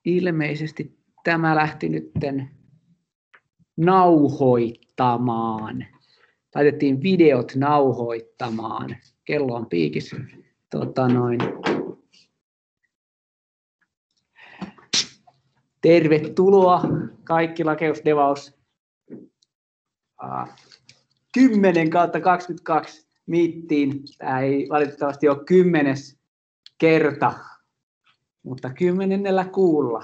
ilmeisesti tämä lähti nytten nauhoittamaan. Laitettiin videot nauhoittamaan. Kello on piikissä. Tervetuloa kaikki Lakeus-Devaus 10/22 miittiin. Tämä ei valitettavasti ole 10. kerta, mutta 10. kuulla.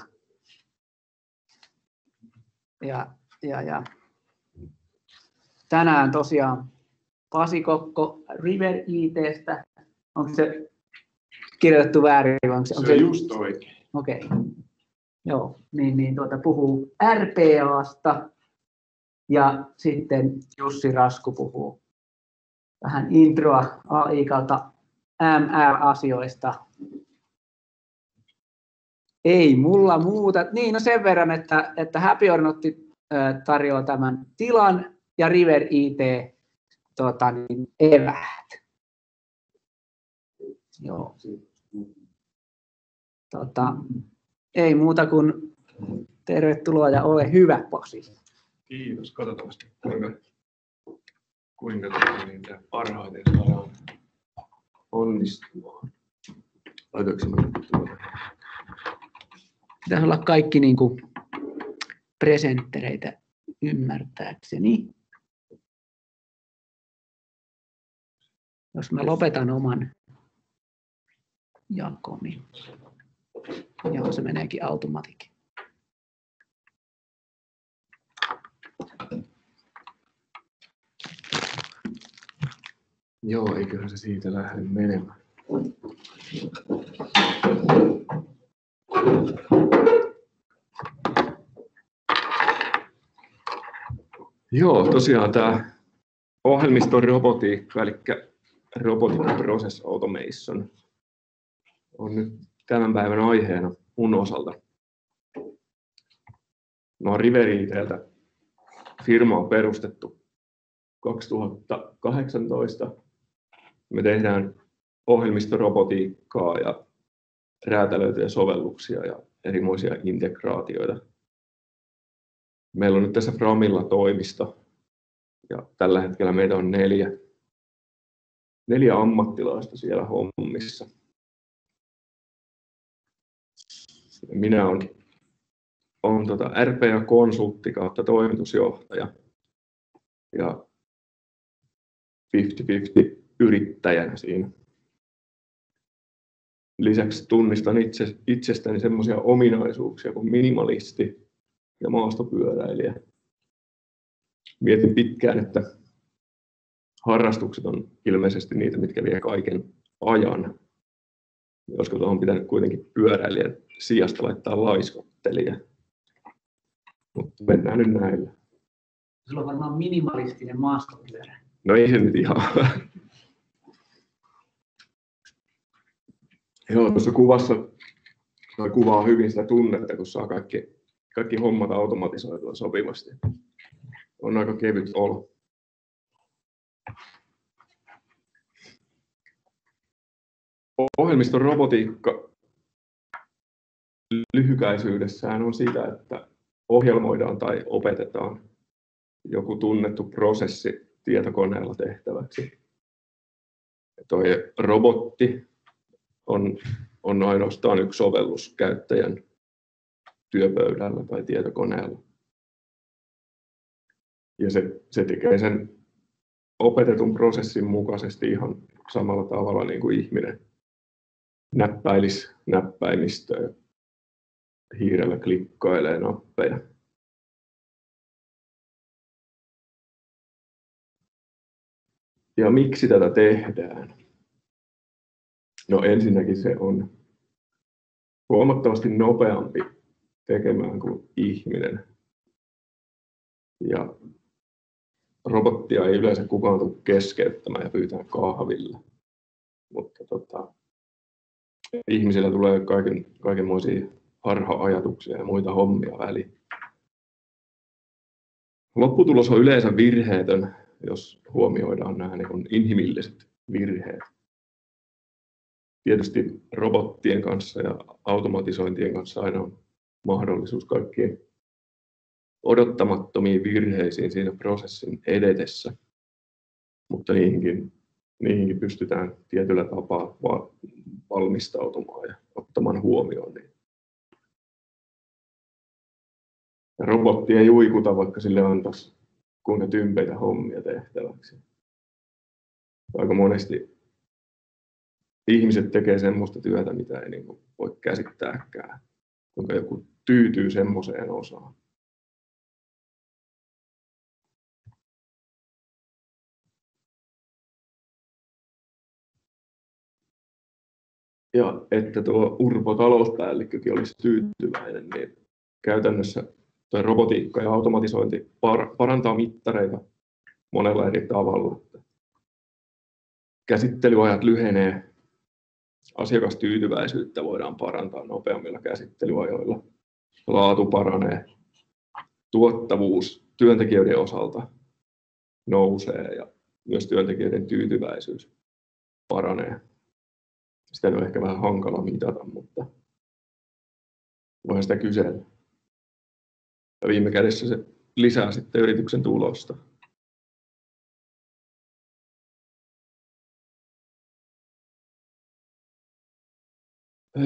Ja tänään tosiaan Pasi Kokko River IT:stä. Onko se kirjoitettu väärin? Onko se just oikein. Okei. Joo, niin puhuu RPAsta ja sitten Jussi Rasku puhuu vähän introa AI-kautta MR-asioista. Ei mulla muuta. Niin, no sen verran, että Happy or Not tarjoaa tämän tilan ja River IT eväät. Joo. Ei muuta kuin tervetuloa ja ole hyvä, Pasi. Kiitos. Katsotaan kuinka niitä parhaiten saadaan onnistumaan. Laitoinko tuolla? Pitäisi olla kaikki niin kuin presenttereitä ymmärtääkseni. Jos mä lopetan oman jakoni. Joo, se meneekin automatikin. Joo, eiköhän se siitä lähde menemään. Joo, tosiaan tämä ohjelmiston robotiikka, eli Robotic Process Automation, on nyt tämän päivän aiheena mun osalta. No, River IT:ltä firma on perustettu 2018. Me tehdään ohjelmistorobotiikkaa ja räätälöityjä sovelluksia ja erimoisia integraatioita. Meillä on nyt tässä Framilla toimisto ja tällä hetkellä meitä on neljä ammattilaista siellä hommissa. Minä olen RPA-konsultti kautta toimitusjohtaja ja 50/50 yrittäjänä siinä. Lisäksi tunnistan itsestäni semmoisia ominaisuuksia kuin minimalisti ja maastopyöräilijä. Mietin pitkään, että harrastukset on ilmeisesti niitä, mitkä vie kaiken ajan. Olisiko tuohon pitänyt kuitenkin pyöräilijän sijasta laittaa laiskottelija. Mutta mennään nyt näillä. Sulla on varmaan minimalistinen maastopyörä. No ei se nyt ihan. Joo, tuossa kuvassa toi kuvaa hyvin sitä tunnetta, kun saa kaikki hommat automatisoitua sopivasti. On aika kevyt olo. Ohjelmiston robotiikka lyhykäisyydessään on sitä, että ohjelmoidaan tai opetetaan joku tunnettu prosessi tietokoneella tehtäväksi. Tuo robotti on ainoastaan yksi sovellus käyttäjän työpöydällä tai tietokoneella. Ja se tekee sen opetetun prosessin mukaisesti ihan samalla tavalla niin kuin ihminen näppäilisi näppäimistöä, hiirellä klikkailee nappeja. Ja miksi tätä tehdään? No ensinnäkin se on huomattavasti nopeampi tekemään kuin ihminen. Ja robottia ei yleensä kukaan tule keskeyttämään ja pyytää kahville. Mutta ihmisillä tulee kaikenmoisia harha-ajatuksia ja muita hommia väliin. Lopputulos on yleensä virheetön, jos huomioidaan nämä inhimilliset virheet. Tietysti robottien kanssa ja automatisointien kanssa aina on mahdollisuus kaikkiin odottamattomiin virheisiin siinä prosessin edetessä, mutta niihinkin pystytään tietyllä tapaa valmistautumaan ja ottamaan huomioon. Ja robotti ei uikuta, vaikka sille antaisi kuinka tympeitä hommia tehtäväksi. Aika monesti ihmiset tekee semmoista työtä, mitä ei voi käsittääkään, kuinka joku tyytyy semmoiseen osaan. Ja että tuo Urpo talouspäällikkökin olisi tyytyväinen, niin käytännössä tuo robotiikka ja automatisointi parantaa mittareita monella eri tavalla. Käsittelyajat lyhenee, asiakastyytyväisyyttä voidaan parantaa nopeammilla käsittelyajoilla, laatu paranee, tuottavuus työntekijöiden osalta nousee ja myös työntekijöiden tyytyväisyys paranee. Sitä on ehkä vähän hankala mitata, mutta voidaan sitä kysellä. Ja viime kädessä se lisää sitten yrityksen tulosta.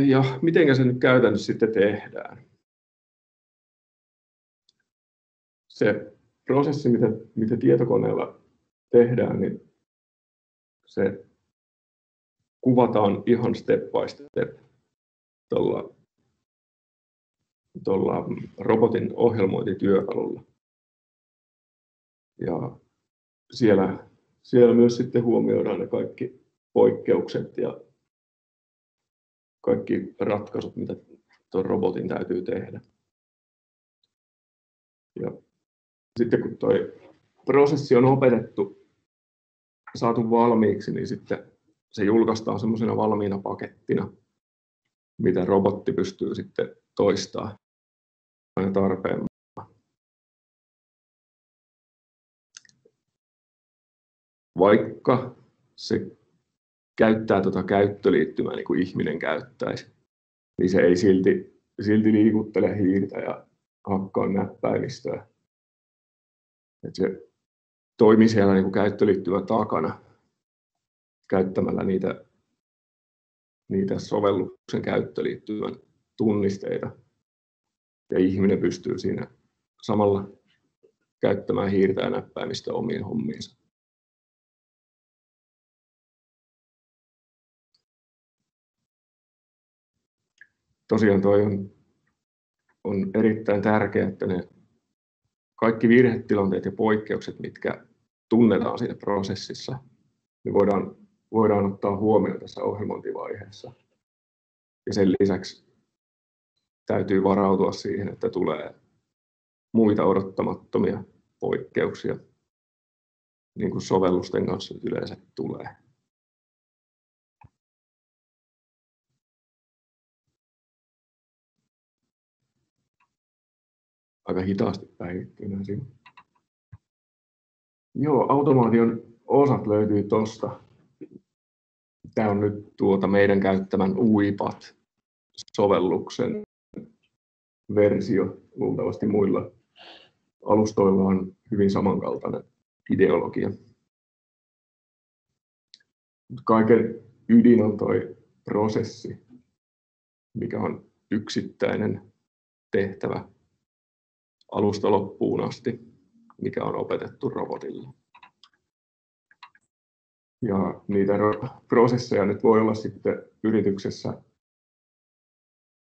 Ja miten se nyt käytännössä sitten tehdään? Se prosessi, mitä tietokoneella tehdään, niin se kuvataan ihan step by step tuolla robotin ohjelmointityökalulla. Ja siellä myös sitten huomioidaan ne kaikki poikkeukset ja kaikki ratkaisut, mitä tuon robotin täytyy tehdä. Ja sitten kun tuo prosessi on opetettu, saatu valmiiksi, niin sitten se julkaistaan semmoisena valmiina pakettina, mitä robotti pystyy sitten toistamaan aina tarpeen mukaan. Vaikka se käyttää tuota käyttöliittymää niin kuin ihminen käyttäisi, niin se ei silti liikuttele hiirtä ja hakkaa näppäimistöä. Et se toimii siellä niin kuin käyttöliittymän takana käyttämällä niitä sovelluksen käyttöliittymän tunnisteita. Ja ihminen pystyy siinä samalla käyttämään hiirtä ja näppäimistöä omiin hommiinsa. Tosiaan toi on erittäin tärkeää, että ne kaikki virhetilanteet ja poikkeukset, mitkä tunnetaan siinä prosessissa, niin voidaan ottaa huomioon tässä ohjelmointivaiheessa. Ja sen lisäksi täytyy varautua siihen, että tulee muita odottamattomia poikkeuksia, niin kuin sovellusten kanssa yleensä tulee. Aika hitaasti päivittyy nämä sivut. Joo, automaation osat löytyy tuosta. Tämä on nyt meidän käyttämän UiPath-sovelluksen versio. Luultavasti muilla alustoilla on hyvin samankaltainen ideologia. Kaiken ydin on tuo prosessi, mikä on yksittäinen tehtävä alusta loppuun asti, mikä on opetettu robotille. Ja niitä prosesseja nyt voi olla sitten yrityksessä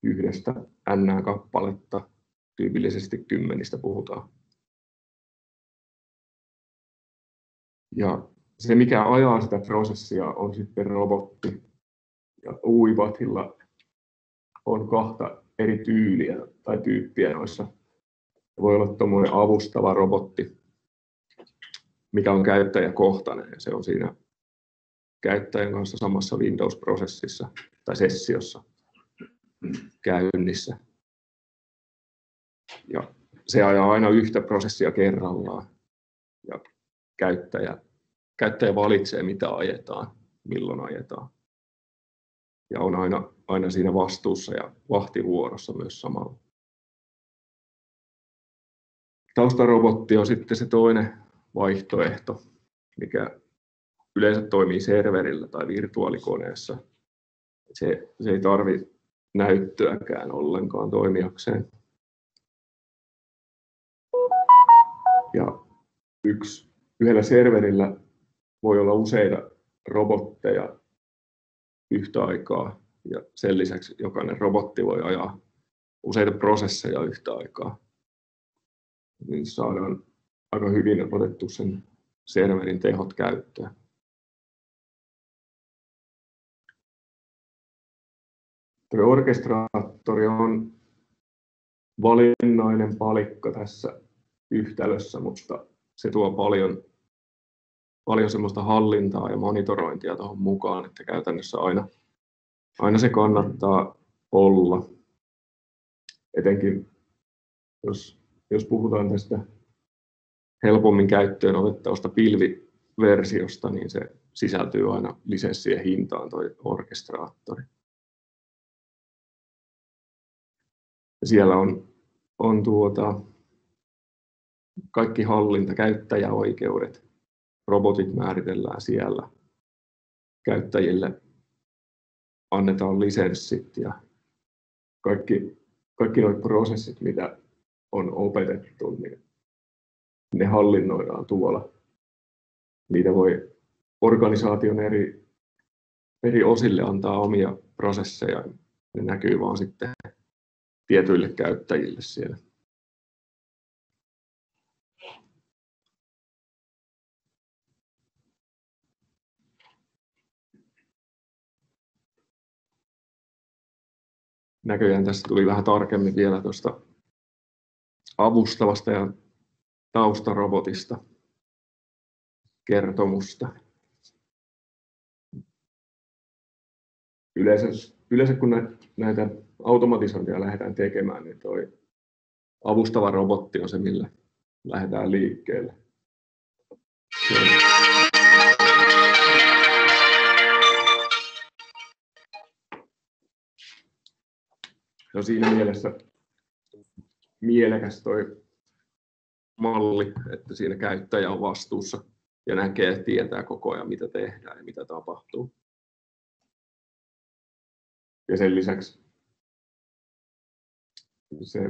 yhdestä n-kappaletta, tyypillisesti 10 puhutaan. Ja se, mikä ajaa sitä prosessia, on sitten robotti. Ja UiPathilla on 2 eri tyyliä tai tyyppiä noissa. Voi olla tuommoinen avustava robotti, mikä on käyttäjäkohtainen, ja se on siinä käyttäjän kanssa samassa Windows-prosessissa tai sessiossa käynnissä. Ja se ajaa aina yhtä prosessia kerrallaan, ja käyttäjä valitsee, mitä ajetaan, milloin ajetaan. Ja on aina siinä vastuussa ja vahtivuorossa myös samalla. Taustarobotti on sitten se toinen vaihtoehto, mikä yleensä toimii serverillä tai virtuaalikoneessa. Se ei tarvitse näyttöäkään ollenkaan toimijakseen. Ja yhdellä serverillä voi olla useita robotteja yhtä aikaa, ja sen lisäksi jokainen robotti voi ajaa useita prosesseja yhtä aikaa. Niin saadaan aika hyvin otettu sen serverin tehot käyttöön. Tuo orkestraattori on valinnainen palikka tässä yhtälössä, mutta se tuo paljon semmoista hallintaa ja monitorointia tuohon mukaan, että käytännössä aina se kannattaa olla. Etenkin jos puhutaan tästä helpommin käyttöön otettavasta pilviversiosta, niin se sisältyy aina lisenssien hintaan tuo orkestraattori. Ja siellä on kaikki hallinta, käyttäjäoikeudet, robotit määritellään siellä, käyttäjille annetaan lisenssit ja kaikki nuo prosessit, mitä on opetettu, niin ne hallinnoidaan tuolla. Niitä voi organisaation eri osille antaa omia prosesseja. Ne näkyy vaan sitten tietyille käyttäjille siellä. Näköjään tässä tuli vähän tarkemmin vielä tuosta avustavasta ja taustarobotista kertomusta. Yleensä kun näitä automatisointia lähdetään tekemään, niin tuo avustava robotti on se, millä lähdetään liikkeelle. No siinä mielessä mielekäs toi malli, että siinä käyttäjä on vastuussa ja näkee ja tietää koko ajan, mitä tehdään ja mitä tapahtuu. Ja sen lisäksi se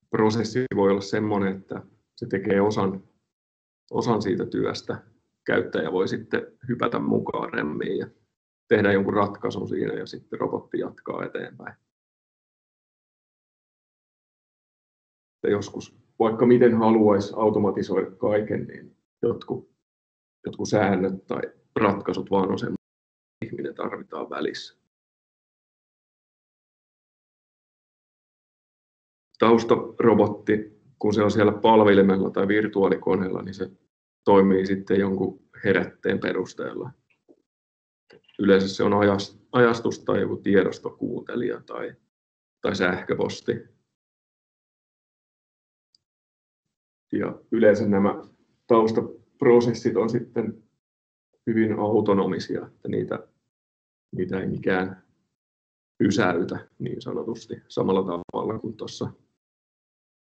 prosessi voi olla sellainen, että se tekee osan siitä työstä. Käyttäjä voi sitten hypätä mukaan remmiin ja tehdä jonkun ratkaisun siinä ja sitten robotti jatkaa eteenpäin. Ja joskus, vaikka miten haluaisi automatisoida kaiken, niin jotkut säännöt tai ratkaisut vaan on semmoinen, että ihminen tarvitaan välissä. Taustarobotti, kun se on siellä palvelimella tai virtuaalikoneella, niin se toimii sitten jonkun herätteen perusteella. Yleensä se on ajastus tai joku tiedostokuuntelija tai sähköposti. Ja yleensä nämä taustaprosessit on sitten hyvin autonomisia, että niitä ei mikään pysäytä niin sanotusti samalla tavalla kuin tuossa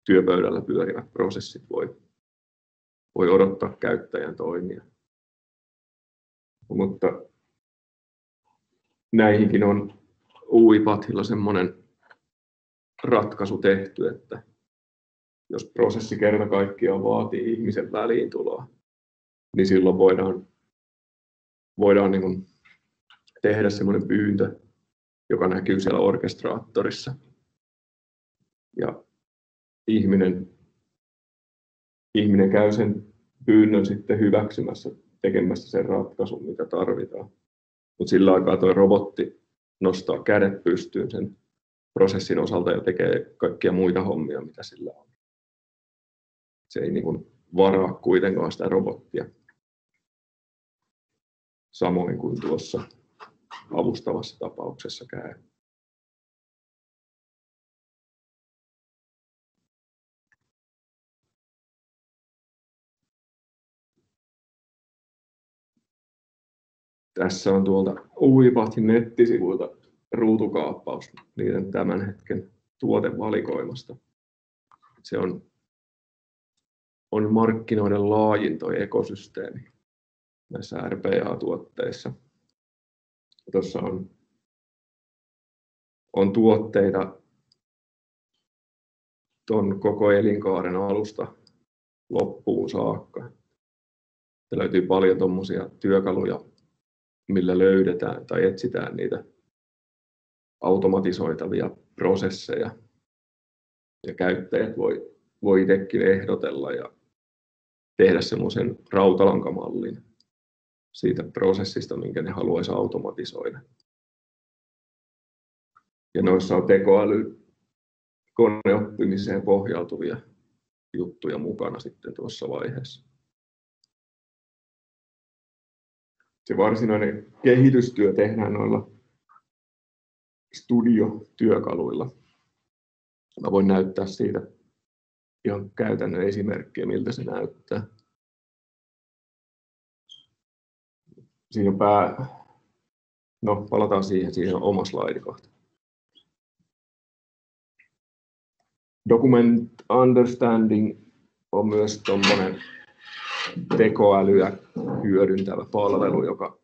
työpöydällä pyörivät prosessit voi odottaa käyttäjän toimia. Mutta näihinkin on UiPathilla semmoinen ratkaisu tehty, että jos prosessi kerta kaikkiaan vaatii ihmisen väliintuloa, niin silloin voidaan niin kuin tehdä semmoinen pyyntö, joka näkyy siellä orkestraattorissa. Ja ihminen käy sen pyynnön sitten hyväksymässä, tekemässä sen ratkaisun, mitä tarvitaan. Mutta sillä aikaa tuo robotti nostaa kädet pystyyn sen prosessin osalta ja tekee kaikkia muita hommia, mitä sillä on. Se ei niin kuin varaa kuitenkaan sitä robottia. Samoin kuin tuossa avustavassa tapauksessa käy. Tässä on tuolta UiPathin nettisivuilta ruutukaappaus niiden tämän hetken tuotevalikoimasta. Se on on markkinoiden laajin toi ekosysteemi näissä RPA-tuotteissa. Tuossa on tuotteita ton koko elinkaaren alusta loppuun saakka. Löytyy paljon tuommoisia työkaluja, millä löydetään tai etsitään niitä automatisoitavia prosesseja. Ja käyttäjät voi itsekin ehdotella ja tehdä semmoisen rautalankamallin siitä prosessista, minkä ne haluaisi automatisoida. Ja noissa on tekoäly, koneoppimiseen pohjautuvia juttuja mukana sitten tuossa vaiheessa. Se varsinainen kehitystyö tehdään noilla studiotyökaluilla. Mä voin näyttää siitä ihan käytännön esimerkkiä, miltä se näyttää. Siinä on palataan siihen on oma slaidi kohta. Document Understanding on myös tuommoinen tekoälyä hyödyntävä palvelu, joka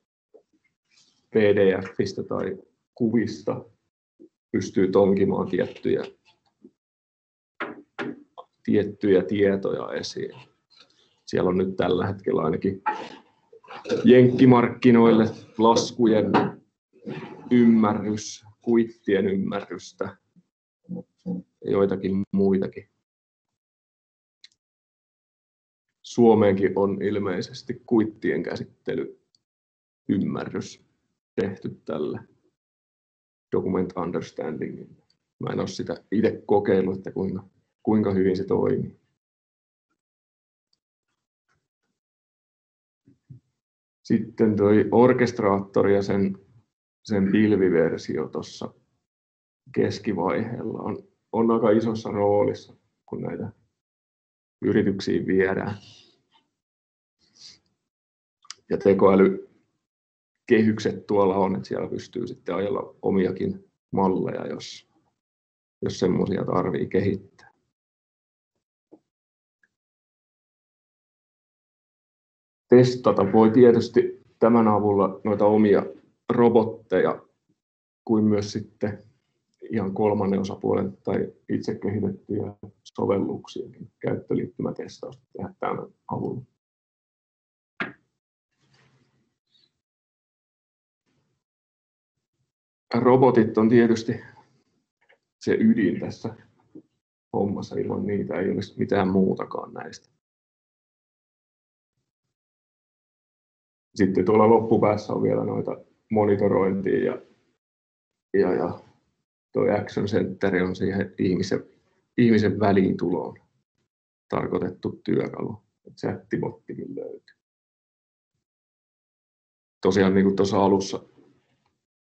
PDF:istä tai kuvista pystyy tonkimaan tiettyjä tietoja esiin. Siellä on nyt tällä hetkellä ainakin jenkkimarkkinoille laskujen ymmärrys, kuittien ymmärrystä ja joitakin muitakin. Suomeenkin on ilmeisesti kuittien käsittelyymmärrys tehty tällä Document Understandingilla. Mä en ole sitä itse kokeillut, että kuinka hyvin se toimii. Sitten toi orkestraattori ja sen pilviversio tuossa keskivaiheella on aika isossa roolissa, kun näitä yrityksiin viedään. Ja tekoälykehykset tuolla on, että siellä pystyy sitten ajella omiakin malleja, jos semmoisia tarvii kehittää. Testata voi tietysti tämän avulla noita omia robotteja, kuin myös sitten ihan kolmannen osapuolen tai itse kehitettyjä sovelluksia, käyttöliittymätestausta tehdä tämän avulla. Robotit on tietysti se ydin tässä hommassa, ilman niitä ei olisi mitään muutakaan näistä. Sitten tuolla loppupäässä on vielä noita monitorointia ja tuo Action Center on siihen ihmisen väliintuloon tarkoitettu työkalu. Chatbottikin löytyy. Tosiaan niin kuin tuossa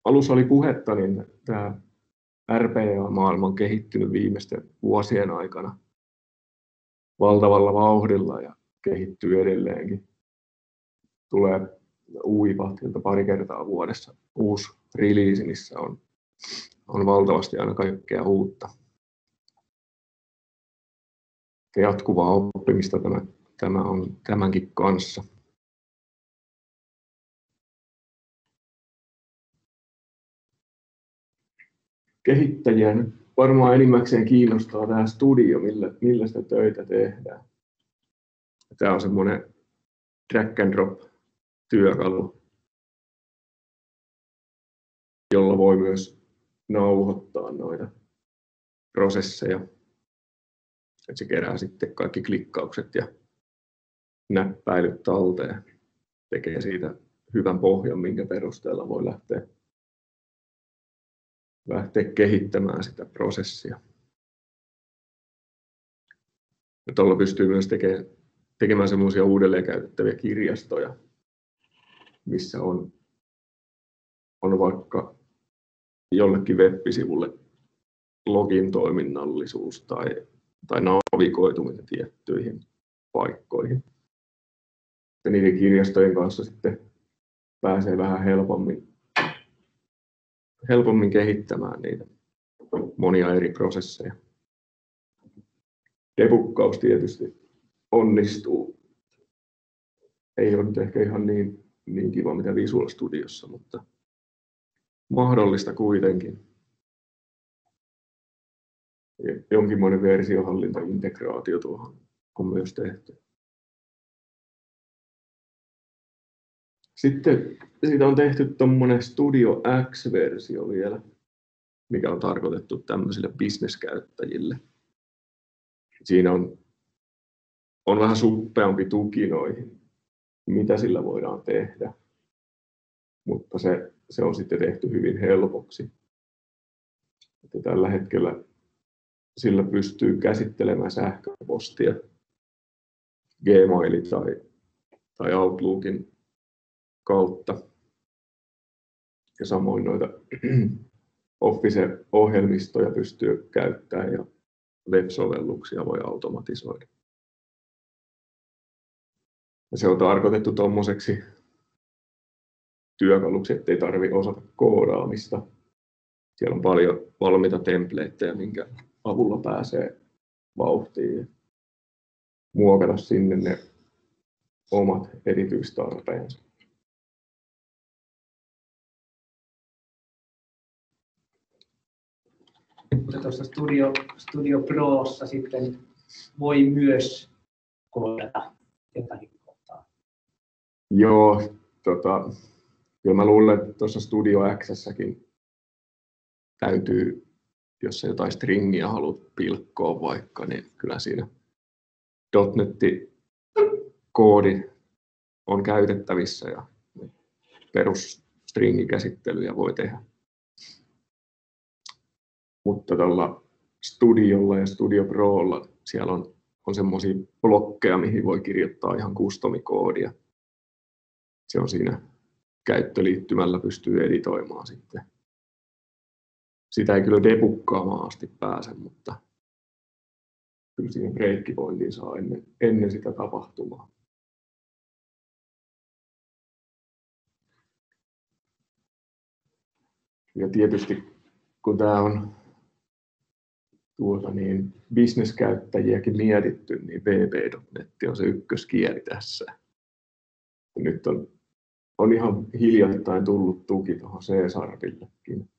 alussa oli puhetta, niin tämä RPA-maailma on kehittynyt viimeisten vuosien aikana valtavalla vauhdilla ja kehittyy edelleenkin. Tulee UiPathilta pari kertaa vuodessa uusi release, missä on valtavasti aina kaikkea uutta. Ja jatkuvaa oppimista tämä on tämänkin kanssa. Kehittäjiä nyt varmaan enimmäkseen kiinnostaa tämä studio, millä sitä töitä tehdään. Tämä on semmoinen drag and drop työkalu, jolla voi myös nauhoittaa noita prosesseja. Että se kerää sitten kaikki klikkaukset ja näppäilyt talteen. Tekee siitä hyvän pohjan, minkä perusteella voi lähteä kehittämään sitä prosessia. Ja tuolla pystyy myös tekemään semmoisia uudelleen käytettäviä kirjastoja, missä on vaikka jollekin web-sivulle login toiminnallisuus tai navigoituminen tiettyihin paikkoihin. Ja niiden kirjastojen kanssa sitten pääsee vähän helpommin kehittämään niitä monia eri prosesseja. Debuggaus tietysti onnistuu. Ei ole nyt ehkä ihan niin kiva mitä Visual Studiossa, mutta mahdollista kuitenkin. Jonkinmoinen versiohallintaintegraatio tuohon on myös tehty. Sitten siitä on tehty tuommoinen Studio X-versio vielä, mikä on tarkoitettu tämmöisille business-käyttäjille. Siinä on vähän suppeampi tuki noihin, mitä sillä voidaan tehdä, mutta se on sitten tehty hyvin helpoksi. Että tällä hetkellä sillä pystyy käsittelemään sähköpostia, Gmailin tai Outlookin kautta. Ja samoin noita Office-ohjelmistoja pystyy käyttämään ja web-sovelluksia voi automatisoida. Ja se on tarkoitettu tuommoiseksi työkaluksi, ettei tarvitse osata koodaamista. Siellä on paljon valmiita templateja, minkä avulla pääsee vauhtiin ja muokata sinne ne omat erityistarpeensa. Tuossa Studio Prossa sitten voi myös koodata jotakin kohtaa. Joo, kyllä mä luulen, että tuossa Studio X:ssäkin täytyy, jos sä jotain stringiä haluat pilkkoa vaikka, niin kyllä siinä .NET-koodi on käytettävissä ja perusstringikäsittelyjä voi tehdä. Mutta tuolla Studiolla ja Studio Prolla siellä on semmoisia blokkeja, mihin voi kirjoittaa ihan custom-koodia. Se on siinä käyttöliittymällä pystyy editoimaan sitten. Sitä ei kyllä debuggaamaan asti pääse, mutta kyllä siihen breakpointin saa ennen sitä tapahtumaa. Ja tietysti kun tämä on business-käyttäjiäkin mietitty, niin VB.NET on se ykköskieli tässä. Ja nyt on ihan hiljattain tullut tuki tuohon C-Sharpillekin.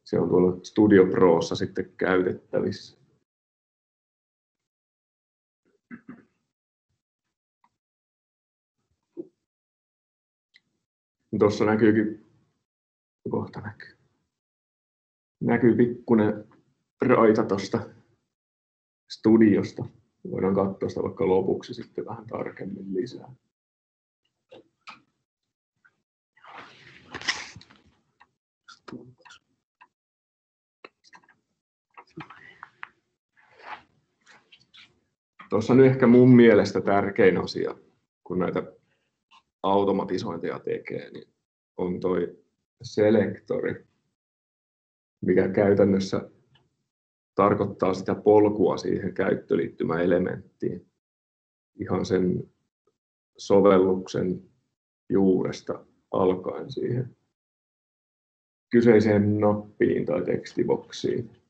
Se on tuolla Studio Prossa sitten käytettävissä. Tuossa näkyykin, kohta näkyy pikkuinen raita tuosta Studiosta. Voidaan katsoa sitä vaikka lopuksi sitten vähän tarkemmin lisää. Tuossa nyt ehkä mun mielestä tärkein asia, kun näitä automatisointeja tekee, niin on toi selektori, mikä käytännössä tarkoittaa sitä polkua siihen käyttöliittymäelementtiin ihan sen sovelluksen juuresta alkaen siihen kyseiseen nappiin tai tekstiboksiin.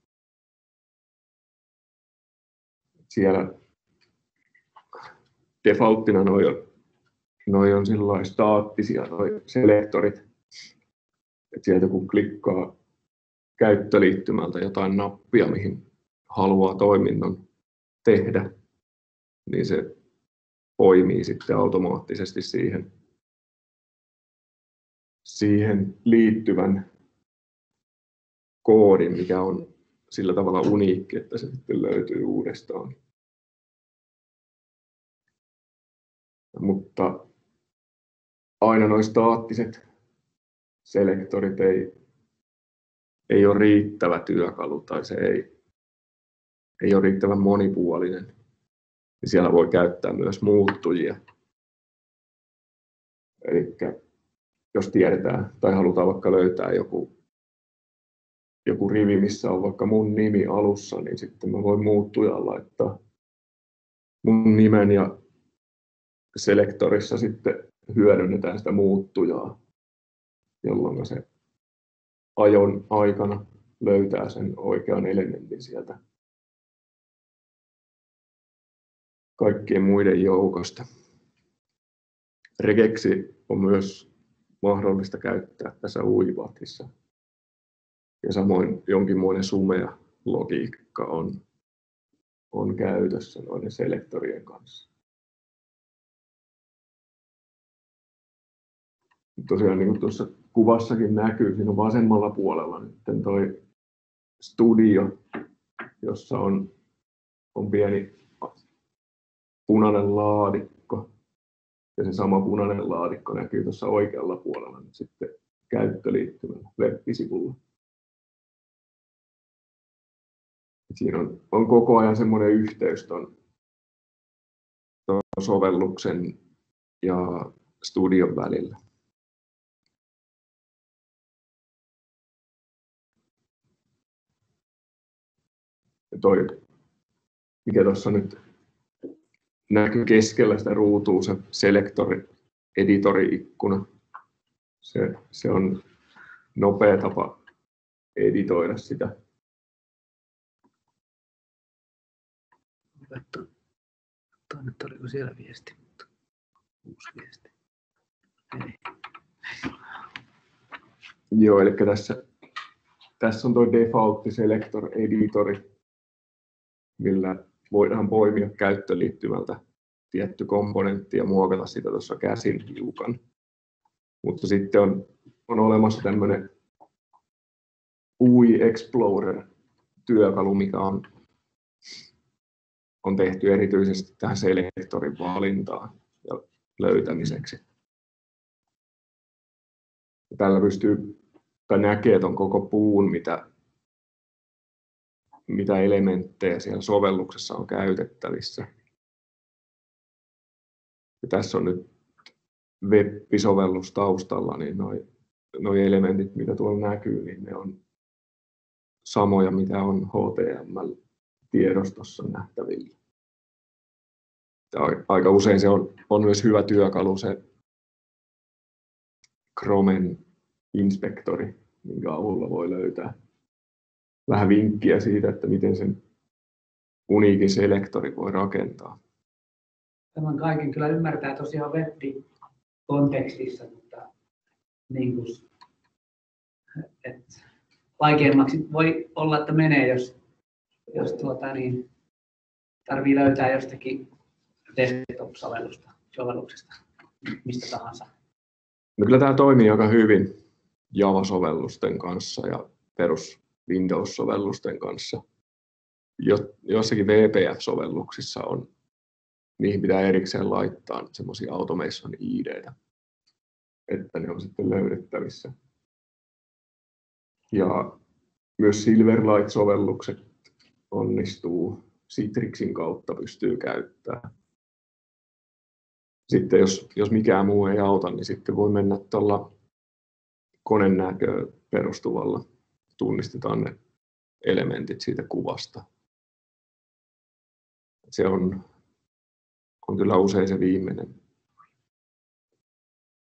Siellä defaulttina noi on sillai staattisia noi selektorit. Et sieltä kun klikkaa käyttöliittymältä jotain nappia, mihin haluaa toiminnon tehdä, niin se poimii sitten automaattisesti siihen liittyvän koodin, mikä on sillä tavalla uniikki, että se sitten löytyy uudestaan. Mutta aina nuo staattiset selektorit ei ole riittävä työkalu tai se ei ole riittävän monipuolinen. Ja siellä voi käyttää myös muuttujia. Eli jos tiedetään tai halutaan vaikka löytää joku rivi, missä on vaikka mun nimi alussa, niin sitten mä voin muuttujaan laittaa mun nimen ja selektorissa sitten hyödynnetään sitä muuttujaa, jolloin se ajon aikana löytää sen oikean elementin sieltä kaikkien muiden joukosta. Regeksi on myös mahdollista käyttää tässä UiPathissa. Ja samoin jonkinmoinen sumea logiikka on käytössä noiden selektorien kanssa. Tosiaan niin kuin tuossa kuvassakin näkyy, siinä on vasemmalla puolella nyt toi studio, jossa on pieni punainen laatikko. Ja se sama punainen laatikko näkyy tuossa oikealla puolella nyt sitten käyttöliittymällä web-sivulla. Siinä on koko ajan semmoinen yhteys ton sovelluksen ja studion välillä. Ja toi, mikä tuossa nyt näkyy keskellä sitä ruutua, se selektori-editori-ikkuna. Se on nopea tapa editoida sitä. Katsotaan nyt, oliko siellä viesti, mutta uusi viesti. Ei. Joo, eli tässä on tuo default selector editori, millä voidaan poimia käyttöliittymältä tietty komponentti ja muokata sitä tuossa käsin hiukan. Mutta sitten on olemassa tämmöinen UI Explorer-työkalu, mikä on tehty erityisesti tähän selektorin valintaan ja löytämiseksi. Ja tällä pystyy tai näkee ton koko puun, mitä elementtejä siellä sovelluksessa on käytettävissä. Ja tässä on nyt web-sovellus taustalla, niin noi elementit, mitä tuolla näkyy, niin ne on samoja, mitä on HTML-tiedostossa nähtävillä. Ja aika usein se on myös hyvä työkalu, se Chromen inspektori, minkä avulla voi löytää vähän vinkkiä siitä, että miten sen uniikin selektori voi rakentaa. Tämän kaiken kyllä ymmärtää tosiaan web-kontekstissa, mutta niin kuin, vaikeammaksi voi olla, että menee, jos tarvii löytää jostakin desktop-sovelluksesta, mistä tahansa. No kyllä tämä toimii aika hyvin Java-sovellusten kanssa ja perus Windows-sovellusten kanssa. Jossakin VPF-sovelluksissa niihin pitää erikseen laittaa semmoisia automation ID:tä, että ne on sitten löydettävissä. Ja myös Silverlight-sovellukset onnistuu, Citrixin kautta pystyy käyttämään. Sitten jos mikään muu ei auta, niin sitten voi mennä tuolla konenäköön perustuvalla. Tunnistetaan ne elementit siitä kuvasta. Se on kyllä usein se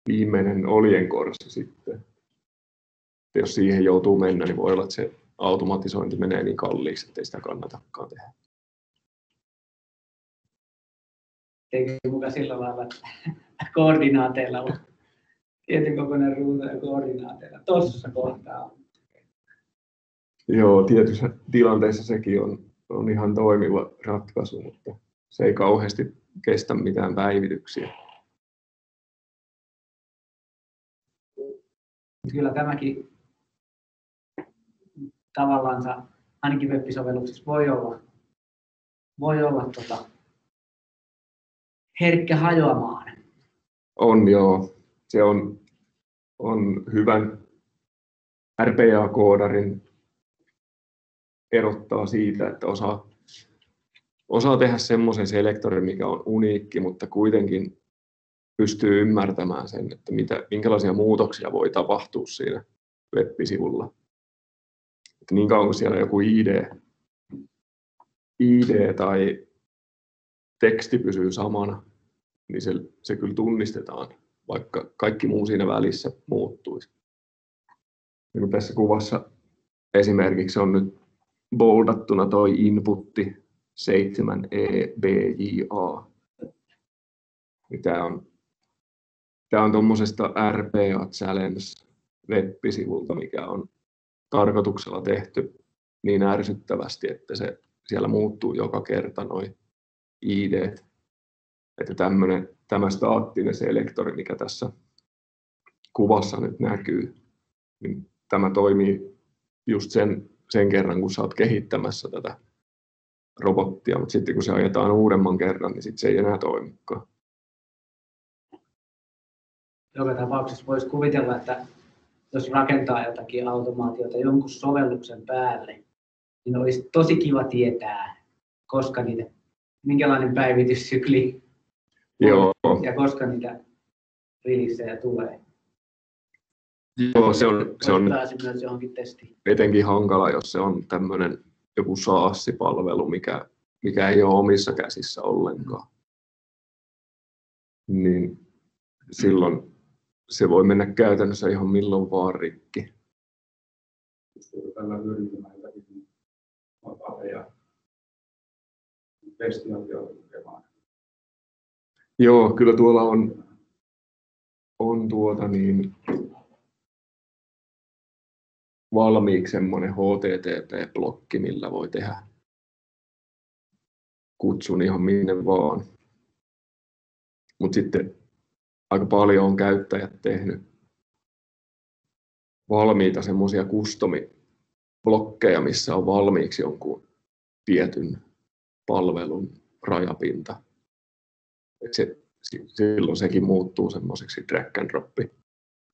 viimeinen oljenkorsi sitten. Jos siihen joutuu mennä, niin voi olla, että se automatisointi menee niin kalliiksi, että ei sitä kannatakaan tehdä. Eikö muka sillä lailla, että koordinaateilla on tietyn kokoinen ruutu ja koordinaateilla tuossa kohtaa on. Joo, tietyissä tilanteissa sekin on ihan toimiva ratkaisu, mutta se ei kauheasti kestä mitään päivityksiä. Kyllä tämäkin tavallaan ainakin web-sovelluksissa voi olla herkkä hajoamaan. On joo. Se on hyvän RPA-koodarin erottaa siitä, että osaa tehdä semmoisen selektorin, mikä on uniikki, mutta kuitenkin pystyy ymmärtämään sen, että minkälaisia muutoksia voi tapahtua siinä web-sivulla. Että niin kauan kuin siellä joku ID tai teksti pysyy samana, niin se kyllä tunnistetaan, vaikka kaikki muu siinä välissä muuttuisi. Ja tässä kuvassa esimerkiksi on nyt boldattuna toi inputti, 7EBJA. Tämä on tuommoisesta RPA Challenge web-sivulta, mikä on tarkoituksella tehty niin ärsyttävästi, että se siellä muuttuu joka kerta noi ID. Että tämä staattinen selektori, mikä tässä kuvassa nyt näkyy, niin tämä toimii just sen kerran, kun sä oot kehittämässä tätä robottia, mutta sitten kun se ajetaan uudemman kerran, niin sitten se ei enää toimikaan. Joka tapauksessa voisi kuvitella, että jos rakentaa jotakin automaatiota jonkun sovelluksen päälle, niin olisi tosi kiva tietää, minkälainen päivityssykli Joo. ja koska niitä releasejä tulee. Joo, se on pääsi myös johonkin testiin. etenkin hankala, jos se on tämmöinen joku SaaS-palvelu, mikä ei ole omissa käsissä ollenkaan. Niin silloin se voi mennä käytännössä ihan milloin vaan rikki. Tällä hyödyntämään jotakin vapaaleja testiaatioita tukemaan. Joo, kyllä tuolla on valmiiksi semmoinen HTTP-blokki, millä voi tehdä kutsun ihan minne vaan. Mutta sitten aika paljon on käyttäjät tehnyt valmiita semmoisia custom-blokkeja, missä on valmiiksi jonkun tietyn palvelun rajapinta. Silloin sekin muuttuu semmoiseksi drag and drop.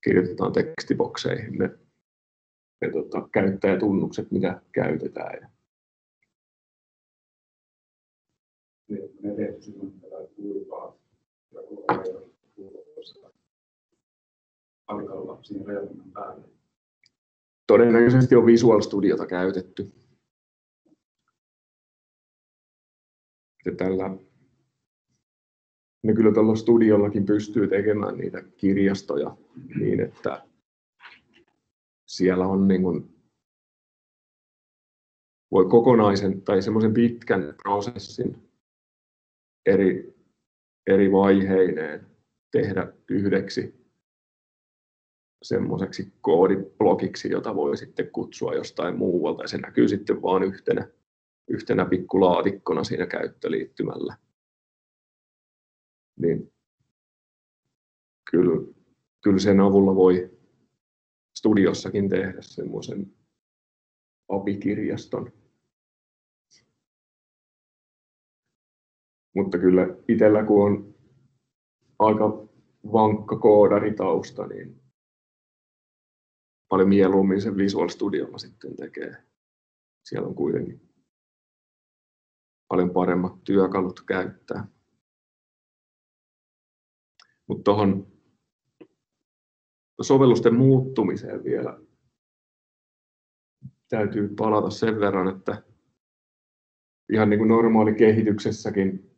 Kirjoitetaan tekstibokseihin ne käyttäjätunnukset, mitä käytetään. Ne tehty silloin tällä kuuluvaa ja palikalla siinä rajapinnan päälle. Todennäköisesti on Visual Studiota käytetty. Kyllä tuolla studiollakin pystyy tekemään niitä kirjastoja niin, että siellä on voi kokonaisen tai semmoisen pitkän prosessin eri vaiheineen tehdä yhdeksi semmoiseksi koodiblogiksi, jota voi sitten kutsua jostain muualta, ja se näkyy sitten vain yhtenä pikkulaatikkona siinä käyttöliittymällä. Niin kyllä sen avulla voi studiossakin tehdä semmoisen API-kirjaston. Mutta kyllä itsellä kun on aika vankka koodaritausta, niin paljon mieluummin sen Visual Studiolla sitten tekee. Siellä on kuitenkin paljon paremmat työkalut käyttää. Mutta tuohon sovellusten muuttumiseen vielä täytyy palata sen verran, että ihan niin kuin normaali kehityksessäkin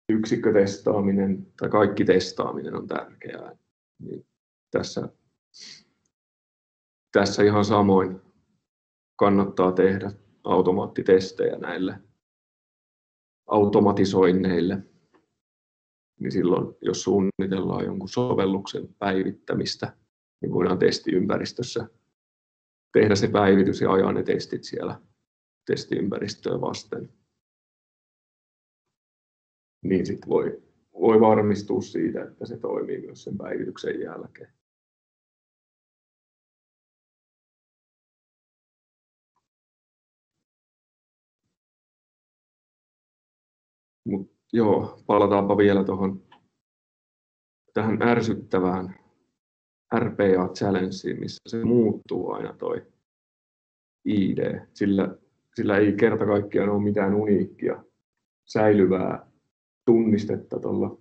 yksikkötestaaminen tai kaikki testaaminen on tärkeää. Niin tässä ihan samoin kannattaa tehdä automaattitestejä näille automatisoinneille. Niin silloin, jos suunnitellaan jonkun sovelluksen päivittämistä, niin voidaan testiympäristössä tehdä se päivitys ja ajaa ne testit siellä testiympäristöä vasten. Niin sitten voi varmistua siitä, että se toimii myös sen päivityksen jälkeen. Mut joo, palataanpa vielä tähän ärsyttävään RPA Challengeen, missä se muuttuu aina toi ID. Sillä ei kerta kaikkiaan ole mitään uniikkia säilyvää tunnistetta tuolla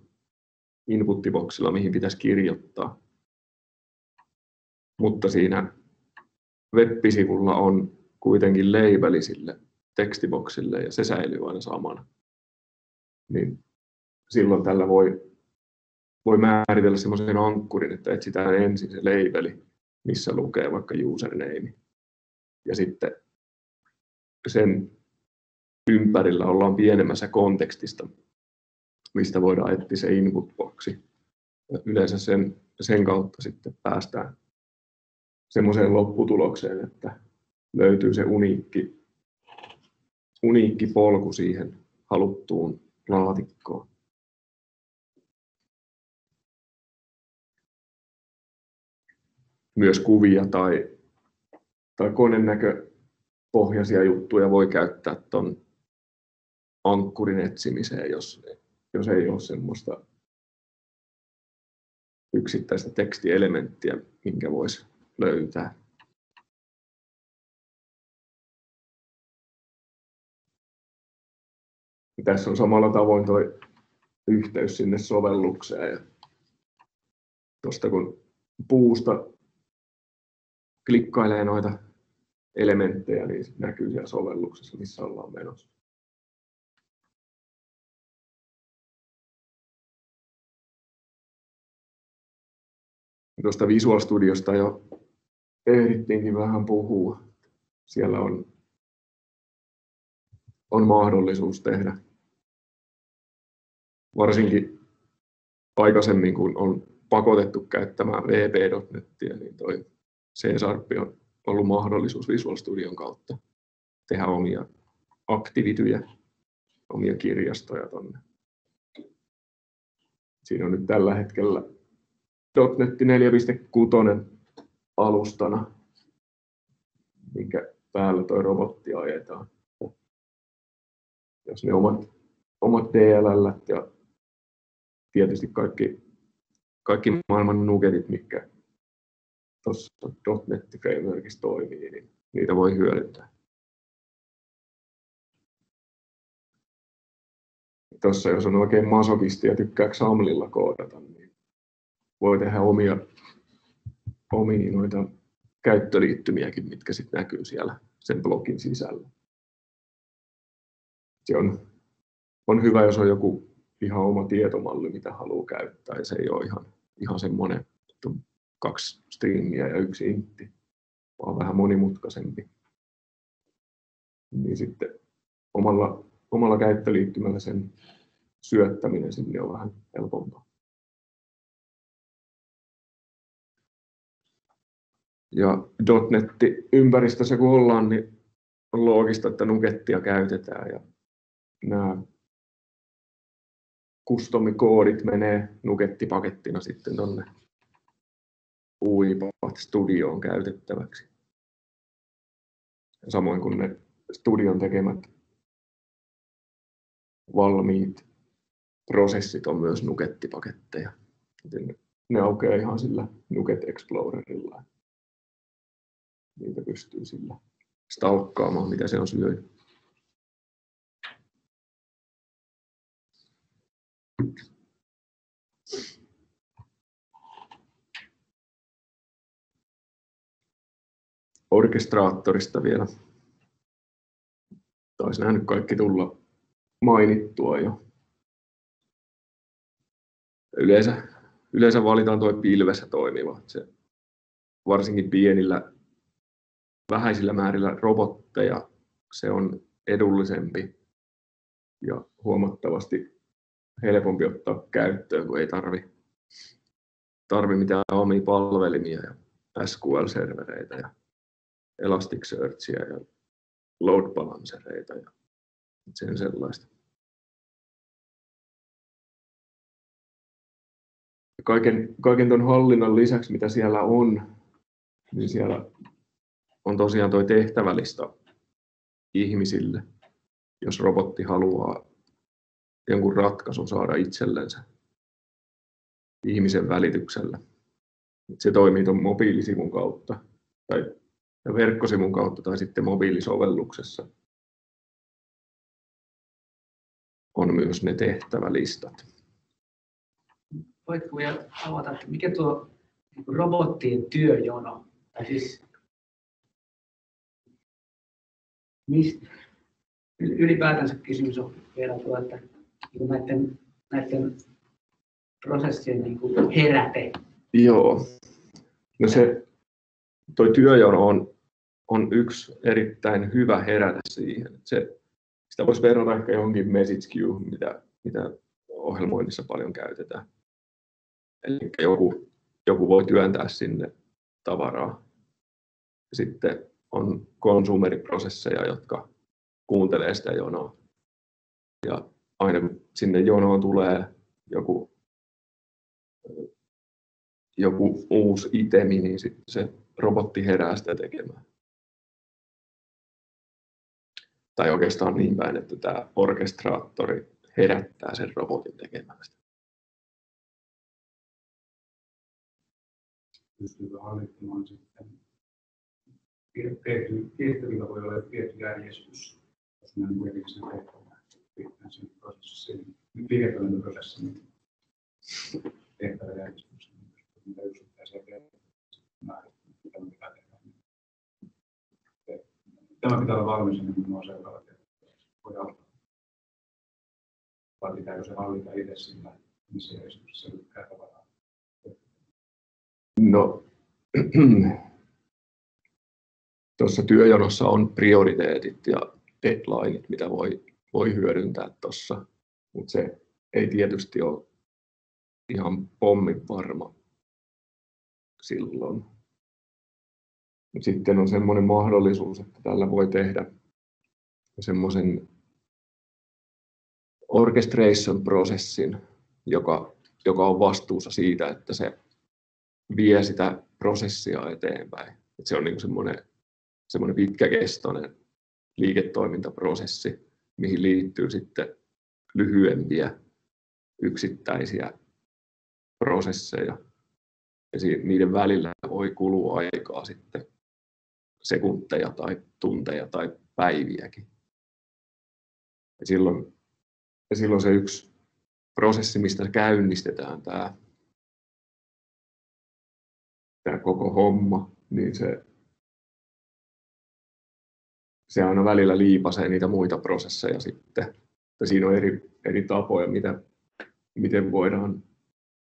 inputtiboksilla, mihin pitäisi kirjoittaa. Mutta siinä web-sivulla on kuitenkin labeli sille tekstiboksille ja se säilyy aina samana. Niin silloin tällä voi määritellä semmoisen ankkurin, että etsitään ensin se labeli, missä lukee vaikka username. Ja sitten sen ympärillä ollaan pienemmässä kontekstista, mistä voidaan etsiä se input-boksi. Yleensä sen kautta sitten päästään semmoiseen lopputulokseen, että löytyy se uniikki polku siihen haluttuun laatikkoon. Myös kuvia tai konenäköpohjaisia juttuja voi käyttää tuon ankkurin etsimiseen, jos ei ole semmoista yksittäistä tekstielementtiä, minkä voisi löytää. Tässä on samalla tavoin tuo yhteys sinne sovellukseen. Ja tuosta kun puusta klikkailee noita elementtejä, niin se näkyy siellä sovelluksessa, missä ollaan menossa. Tuosta Visual Studiosta jo ehdittiinkin vähän puhua. Siellä on mahdollisuus tehdä. Varsinkin aikaisemmin, kun on pakotettu käyttämään VB.NETiä, niin toi C# on ollut mahdollisuus Visual Studion kautta tehdä omia aktivityjä, omia kirjastoja tonne. Siinä on nyt tällä hetkellä .NET 4.6 alustana, minkä päällä tuo robotti ajetaan. Jos ne omat DLL ja tietysti kaikki maailman nuggetit, mitkä tuossa .NET Frameworkissa toimii, niin niitä voi hyödyntää. Tuossa jos on oikein masokisti ja tykkää XAMLilla koodata, niin voi tehdä omia noita käyttöliittymiäkin, mitkä sitten näkyy siellä sen blogin sisällä. Se on hyvä, jos on joku ihan oma tietomalli, mitä haluaa käyttää, ja se ei ole ihan semmoinen 2 stringiä ja 1 intti, vaan vähän monimutkaisempi. Niin sitten omalla käyttöliittymällä sen syöttäminen sinne on vähän helpompaa. Ja .NET-ympäristössä kun ollaan, niin on loogista, että Nuggettia käytetään. Ja nämä custom-koodit menee Nugetti-pakettina sitten tuonne UiPath Studioon käytettäväksi. Samoin kuin ne Studion tekemät valmiit prosessit on myös Nugetti-paketteja. Ne aukeaa ihan sillä Nuget Explorerilla. Niitä pystyy sillä stalkkaamaan, mitä se on syönyt. Orkestraattorista vielä. Taisi nämä nyt kaikki tulla mainittua jo. Yleensä valitaan tuo pilvessä toimiva. Se varsinkin pienillä, vähäisillä määrillä robotteja se on edullisempi ja huomattavasti helpompi ottaa käyttöön, kun ei tarvi mitään omia palvelimia ja SQL-servereitä ja Elasticsearchia ja load balancereita ja sen sellaista. Kaiken ton hallinnan lisäksi, mitä siellä on, niin siellä on tosiaan tuo tehtävälista ihmisille, jos robotti haluaa jonkun ratkaisun saada itsellensä ihmisen välityksellä. Se toimii tuon mobiilisivun kautta tai verkkosivun kautta tai sitten mobiilisovelluksessa on myös ne tehtävälistat. Voitko vielä avata, että mikä tuo robottien työjono, tai siis ylipäätänsä kysymys on vielä tuo, että näiden prosessien niin kuin heräte. Joo, no toi työjono on yksi erittäin hyvä herätä siihen. Se Sitä voisi verrata ehkä johonkin message queue, mitä ohjelmoinnissa paljon käytetään. Eli joku voi työntää sinne tavaraa. Sitten on konsumeriprosesseja, jotka kuuntelee sitä jonoa. Ja aina kun sinne jonoon tulee joku uusi itemi, niin sitten se robotti herää sitä tekemään. Tai oikeastaan niin päin, että tämä orkestraattori herättää sen robotin tekemään sitä. Pystyykö hallittamaan sitten tehtävillä voi olla tietty järjestys, jos ne on erikseen tehtävää, pitää sen prosessin, liiketoimintaprosessin tehtäväjärjestyksen, mitä yksittäisiä tehtäviä mitä pitää tehdä. Tämä pitää olla valmis ennen kuin nuo seuraavat tehtävät voi auttaa. Vai pitääkö se hallita itse sillä, missä järjestyksessä lykkää tavaraa? No, tuossa työjonossa on prioriteetit ja deadlineit, mitä voi hyödyntää tuossa, mutta se ei tietysti ole ihan pommin varma silloin. Sitten on semmoinen mahdollisuus, että tällä voi tehdä semmoisen orchestration-prosessin, joka on vastuussa siitä, että se vie sitä prosessia eteenpäin. Että se on niin semmoinen pitkäkestoinen liiketoimintaprosessi, mihin liittyy sitten lyhyempiä yksittäisiä prosesseja. Ja niiden välillä voi kulua aikaa sitten sekunteja tai tunteja tai päiviäkin. Ja silloin se yksi prosessi, mistä käynnistetään tämä koko homma, niin se aina välillä liipasee niitä muita prosesseja sitten. Ja siinä on eri tapoja, miten voidaan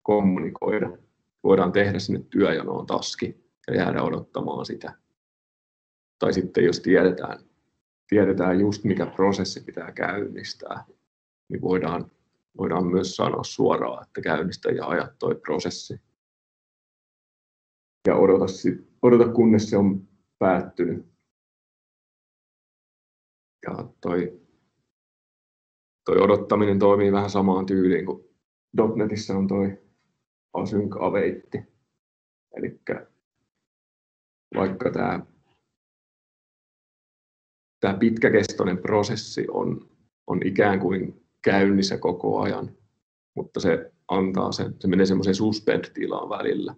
kommunikoida. Voidaan tehdä sinne työjonoon taski ja jäädä odottamaan sitä. Tai sitten jos tiedetään just mikä prosessi pitää käynnistää, niin voidaan myös sanoa suoraan, että käynnistä ja aja toi prosessi. Ja odota kunnes se on päättynyt. Ja toi odottaminen toimii vähän samaan tyyliin kuin .NETissä on toi async await. Eli vaikka tämä pitkäkestoinen prosessi on ikään kuin käynnissä koko ajan, mutta se menee semmoiseen suspend-tilaan välillä.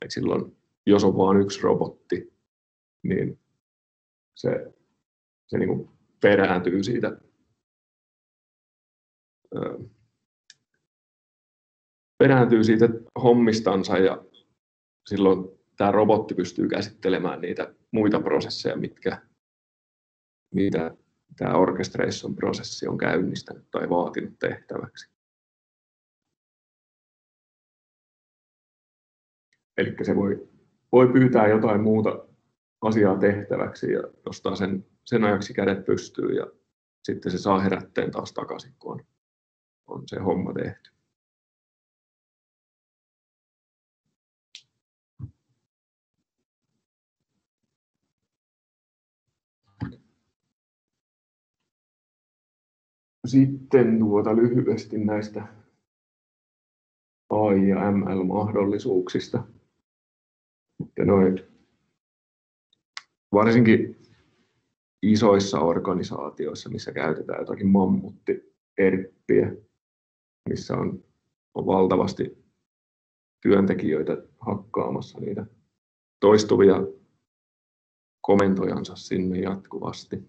Et silloin, jos on vain yksi robotti, niin se niin kuin perääntyy siitä hommistansa ja silloin tämä robotti pystyy käsittelemään niitä muita prosesseja, mitä tämä orchestration-prosessi on käynnistänyt tai vaatinut tehtäväksi. Eli se voi pyytää jotain muuta asiaa tehtäväksi ja nostaa sen ajaksi kädet pystyyn ja sitten se saa herätteen taas takaisin, kun on se homma tehty. Sitten lyhyesti näistä AI- ja ML-mahdollisuuksista. Varsinkin isoissa organisaatioissa, missä käytetään jotakin mammutti-erppiä, missä on valtavasti työntekijöitä hakkaamassa niitä toistuvia komentojansa sinne jatkuvasti.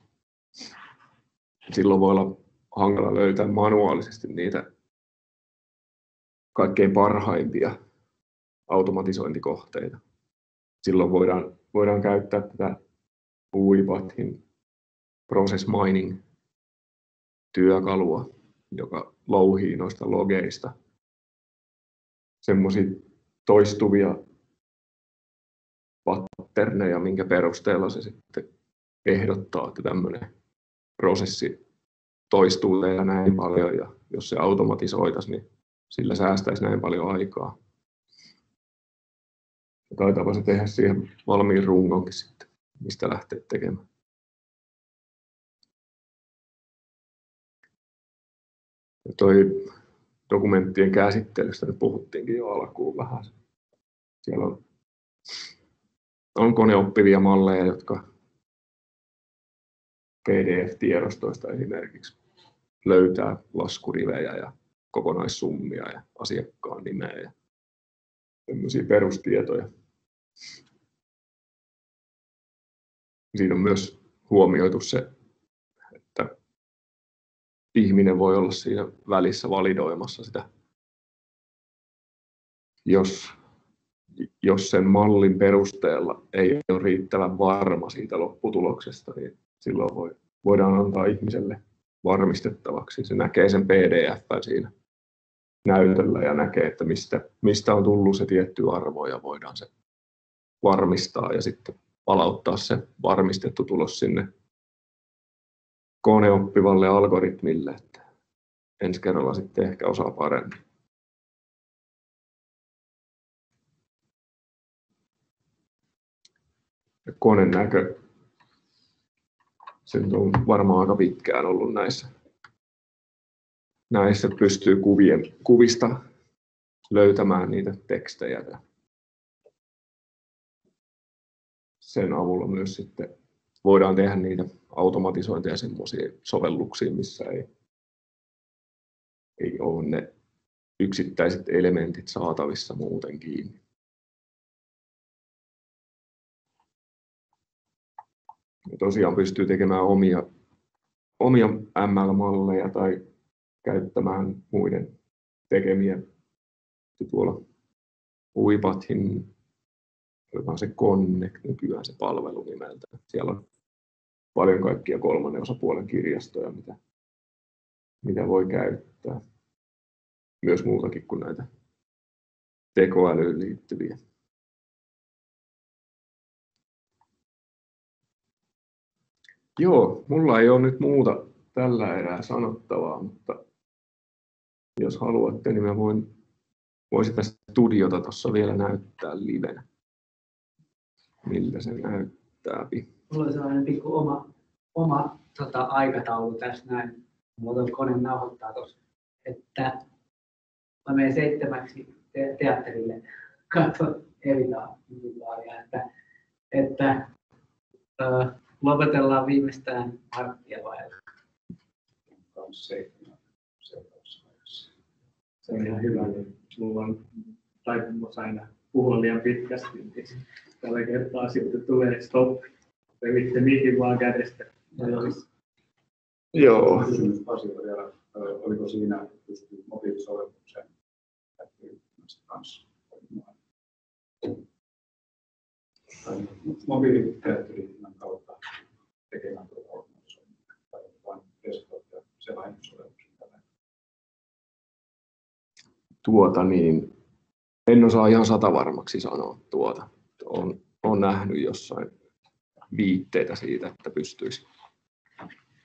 Silloin voi olla hankala löytää manuaalisesti niitä kaikkein parhaimpia automatisointikohteita. Silloin voidaan käyttää tätä UiPathin Process Mining-työkalua, joka louhii noista logeista semmoisia toistuvia patterneja, minkä perusteella se sitten ehdottaa, että tämmöinen prosessi toistuu teillä näin paljon ja jos se automatisoitaisiin, niin sillä säästäisi näin paljon aikaa. Ja taitaapa se tehdä siihen valmiin rungonkin sitten, mistä lähteä tekemään. Ja toi dokumenttien käsittelystä nyt puhuttiinkin jo alkuun vähän. Siellä on koneoppivia malleja, jotka PDF-tiedostoista esimerkiksi löytää laskurivejä ja kokonaissummia ja asiakkaan nimeä ja tämmöisiä perustietoja. Siinä on myös huomioitu se, että ihminen voi olla siinä välissä validoimassa sitä. Jos sen mallin perusteella ei ole riittävän varma siitä lopputuloksesta, niin silloin voidaan antaa ihmiselle varmistettavaksi. Se näkee sen PDF:n siinä näytöllä ja näkee, että mistä on tullut se tietty arvo ja voidaan se varmistaa ja sitten palauttaa se varmistettu tulos sinne koneoppivalle algoritmille, että ensi kerralla sitten ehkä osaa paremmin. Ja koneen näkö, se on varmaan aika pitkään ollut näissä. Näissä pystyy kuvista löytämään niitä tekstejä. Ja sen avulla myös sitten voidaan tehdä niitä automatisointeja semmoisiin sovelluksiin, missä ei ole ne yksittäiset elementit saatavissa muuten kiinni. Ja tosiaan pystyy tekemään omia ML-malleja tai käyttämään muiden tekemiä. Tuolla Uipathin, joka on se Connect nykyään se palvelu nimeltä. Siellä on paljon kaikkia kolmannen osapuolen kirjastoja, mitä voi käyttää. Myös muutakin kuin näitä tekoälyyn liittyviä. Joo, mulla ei ole nyt muuta tällä erää sanottavaa, mutta jos haluatte, niin mä voin sitä studiota tuossa vielä näyttää livenä. Miltä se näyttää? Mulla on sellainen pikku oma aikataulu tässä näin. Mulla on kone nauhoittaa tuossa, että mä menen 7 teatterille katsoa Evitaa-musikaalia, että lopetellaan viimeistään varttia vailla. Se on ihan hyvä, niin mulla on taipumus aina puhua liian pitkästi, niin tällä kertaa sitten tulee stop. Revitte mikin vaan kädestä. Joo. Kysymys Pasilla vielä, oliko siinä pystyy mobiilisovelluksen kanssa? Mobiiliteatterin kautta tekemään tuota organisointia tai vain desktop ja selainsovelluksen tällä. En osaa ihan satavarmaksi sanoa tuota. On nähnyt jossain viitteitä siitä, että pystyisi.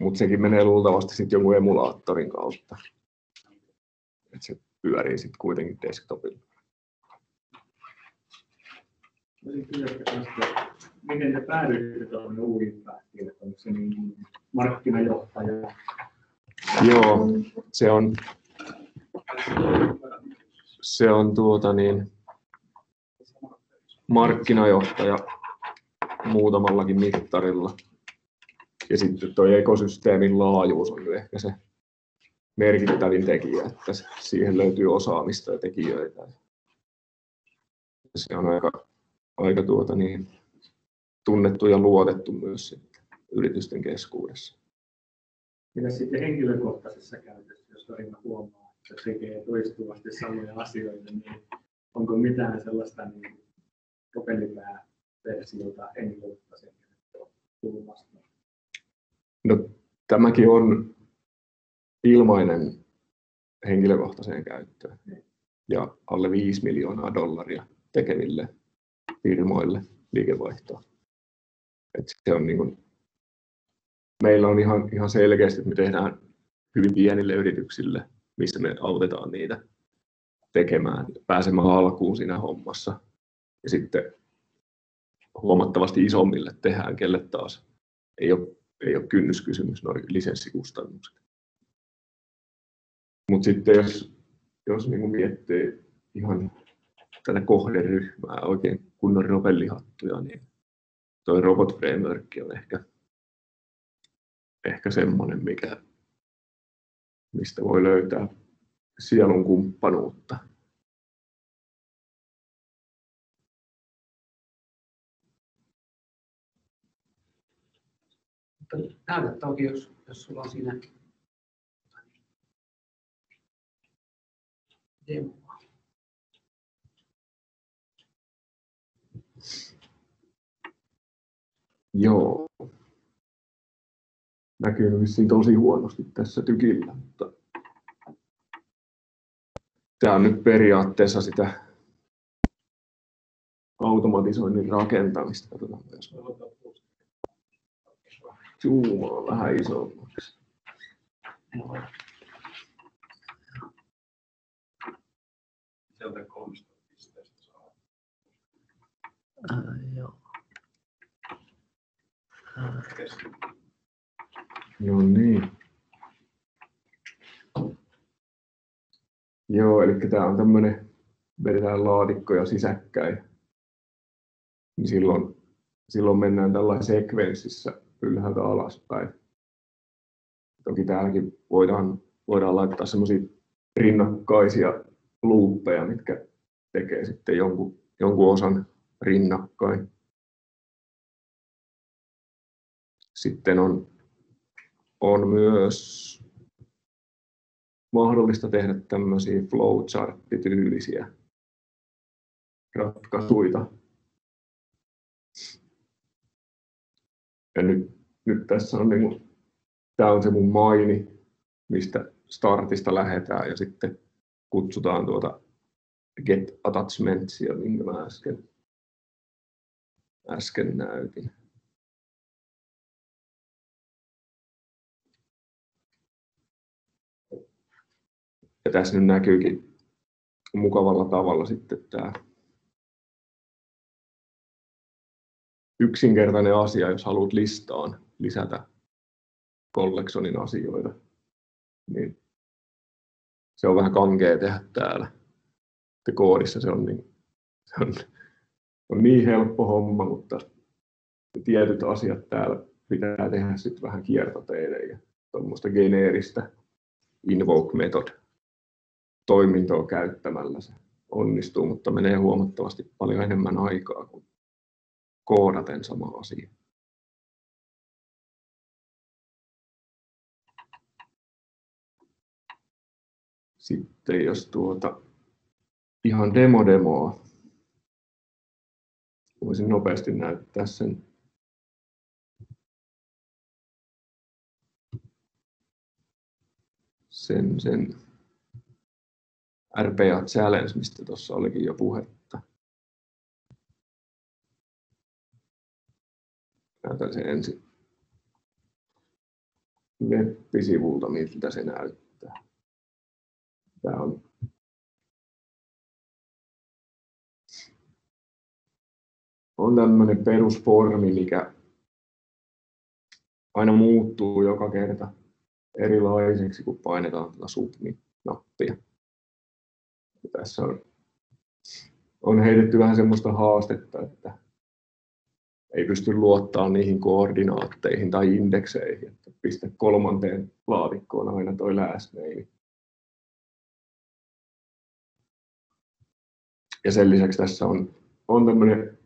Mutta sekin menee luultavasti sitten jonkun emulaattorin kautta. Et se pyörii sitten kuitenkin desktopilla. Miten te päädyitte tuonne Uipathiin? Onko se niin markkinajohtaja? Joo, se on markkinajohtaja muutamallakin mittarilla. Ja sitten tuo ekosysteemin laajuus on ehkä se merkittävin tekijä, että siihen löytyy osaamista ja tekijöitä. Se on aika tunnettu ja luotettu myös sitten yritysten keskuudessa. Mitä sitten henkilökohtaisessa käytössä, jos aina huomaa, että tekee toistuvasti samoja asioita, niin onko mitään sellaista niin propellipää-versiota henkilökohtaisen kulmasta? No, tämäkin on ilmainen henkilökohtaiseen käyttöön ja alle $5 miljoonaa tekeville firmoille liikevaihtoa. Et se on niin kuin, meillä on ihan selkeästi, että me tehdään hyvin pienille yrityksille, missä me autetaan niitä tekemään, pääsemään alkuun siinä hommassa. Ja sitten huomattavasti isommille tehdään, kelle taas ei ole kynnyskysymys, nuo lisenssikustannukset. Mutta sitten jos niin miettii ihan tätä kohderyhmää, oikein kunnon ropellihattuja, niin tuo Robot Framework on ehkä semmoinen, mistä voi löytää sielun kumppanuutta. Näytä toki, jos sulla on siinä demoa. Joo. Näkyy vissiin tosi huonosti tässä tykillä, mutta tämä on nyt periaatteessa sitä automatisoinnin rakentamista. Katsotaan, jos zoomaa vähän isommaksi. Sieltä 300 pisteestä saa. Joo. No niin. Joo, eli tämä on tämmöinen, vedetään laatikkoja sisäkkäin. Niin silloin mennään tällainen sekvenssissä ylhäältä alaspäin. Toki täälläkin voidaan laittaa semmoisia rinnakkaisia luuppeja, mitkä tekee sitten jonkun osan rinnakkain. Sitten on myös mahdollista tehdä tämmöisiä flowchart-tyylisiä ratkaisuja. Ja nyt tässä on tämä on se mun maini, mistä startista lähdetään ja sitten kutsutaan tuota get attachmentsia, minkä mä äsken näytin. Ja tässä nyt näkyykin mukavalla tavalla sitten tämä yksinkertainen asia, jos haluat listaan lisätä collectionin asioita, niin se on vähän kankea tehdä täällä. Koodissa se on niin helppo homma, mutta tietyt asiat täällä pitää tehdä sitten vähän kiertoteiden ja tuommoista geneeristä invoke method toimintoa käyttämällä se onnistuu, mutta menee huomattavasti paljon enemmän aikaa kuin koodaten sama asia. Sitten jos ihan demoa, voisin nopeasti näyttää sen. Sen RPA Challenge, mistä tuossa olikin jo puhetta. Näytän sen ensin web-sivulta, miltä se näyttää. Tämä on tämmöinen perusformi, mikä aina muuttuu joka kerta erilaiseksi, kun painetaan tätä submit-nappia. Ja tässä on heitetty vähän semmoista haastetta, että ei pysty luottamaan niihin koordinaatteihin tai indekseihin, että pistä 3. laatikkoon aina toi last name. Ja sen lisäksi tässä on tämmöinen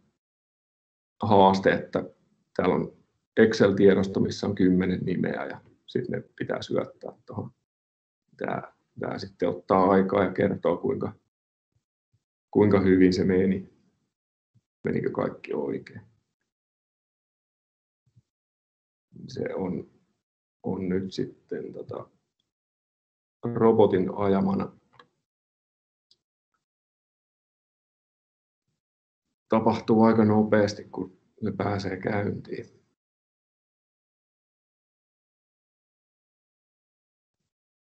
haaste, että täällä on Excel-tiedosto, missä on 10 nimeä ja sitten ne pitää syöttää tuohon. Tämä sitten ottaa aikaa ja kertoo, kuinka hyvin se meni. Menikö kaikki oikein. Se on nyt sitten robotin ajamana. Tapahtuu aika nopeasti, kun se pääsee käyntiin.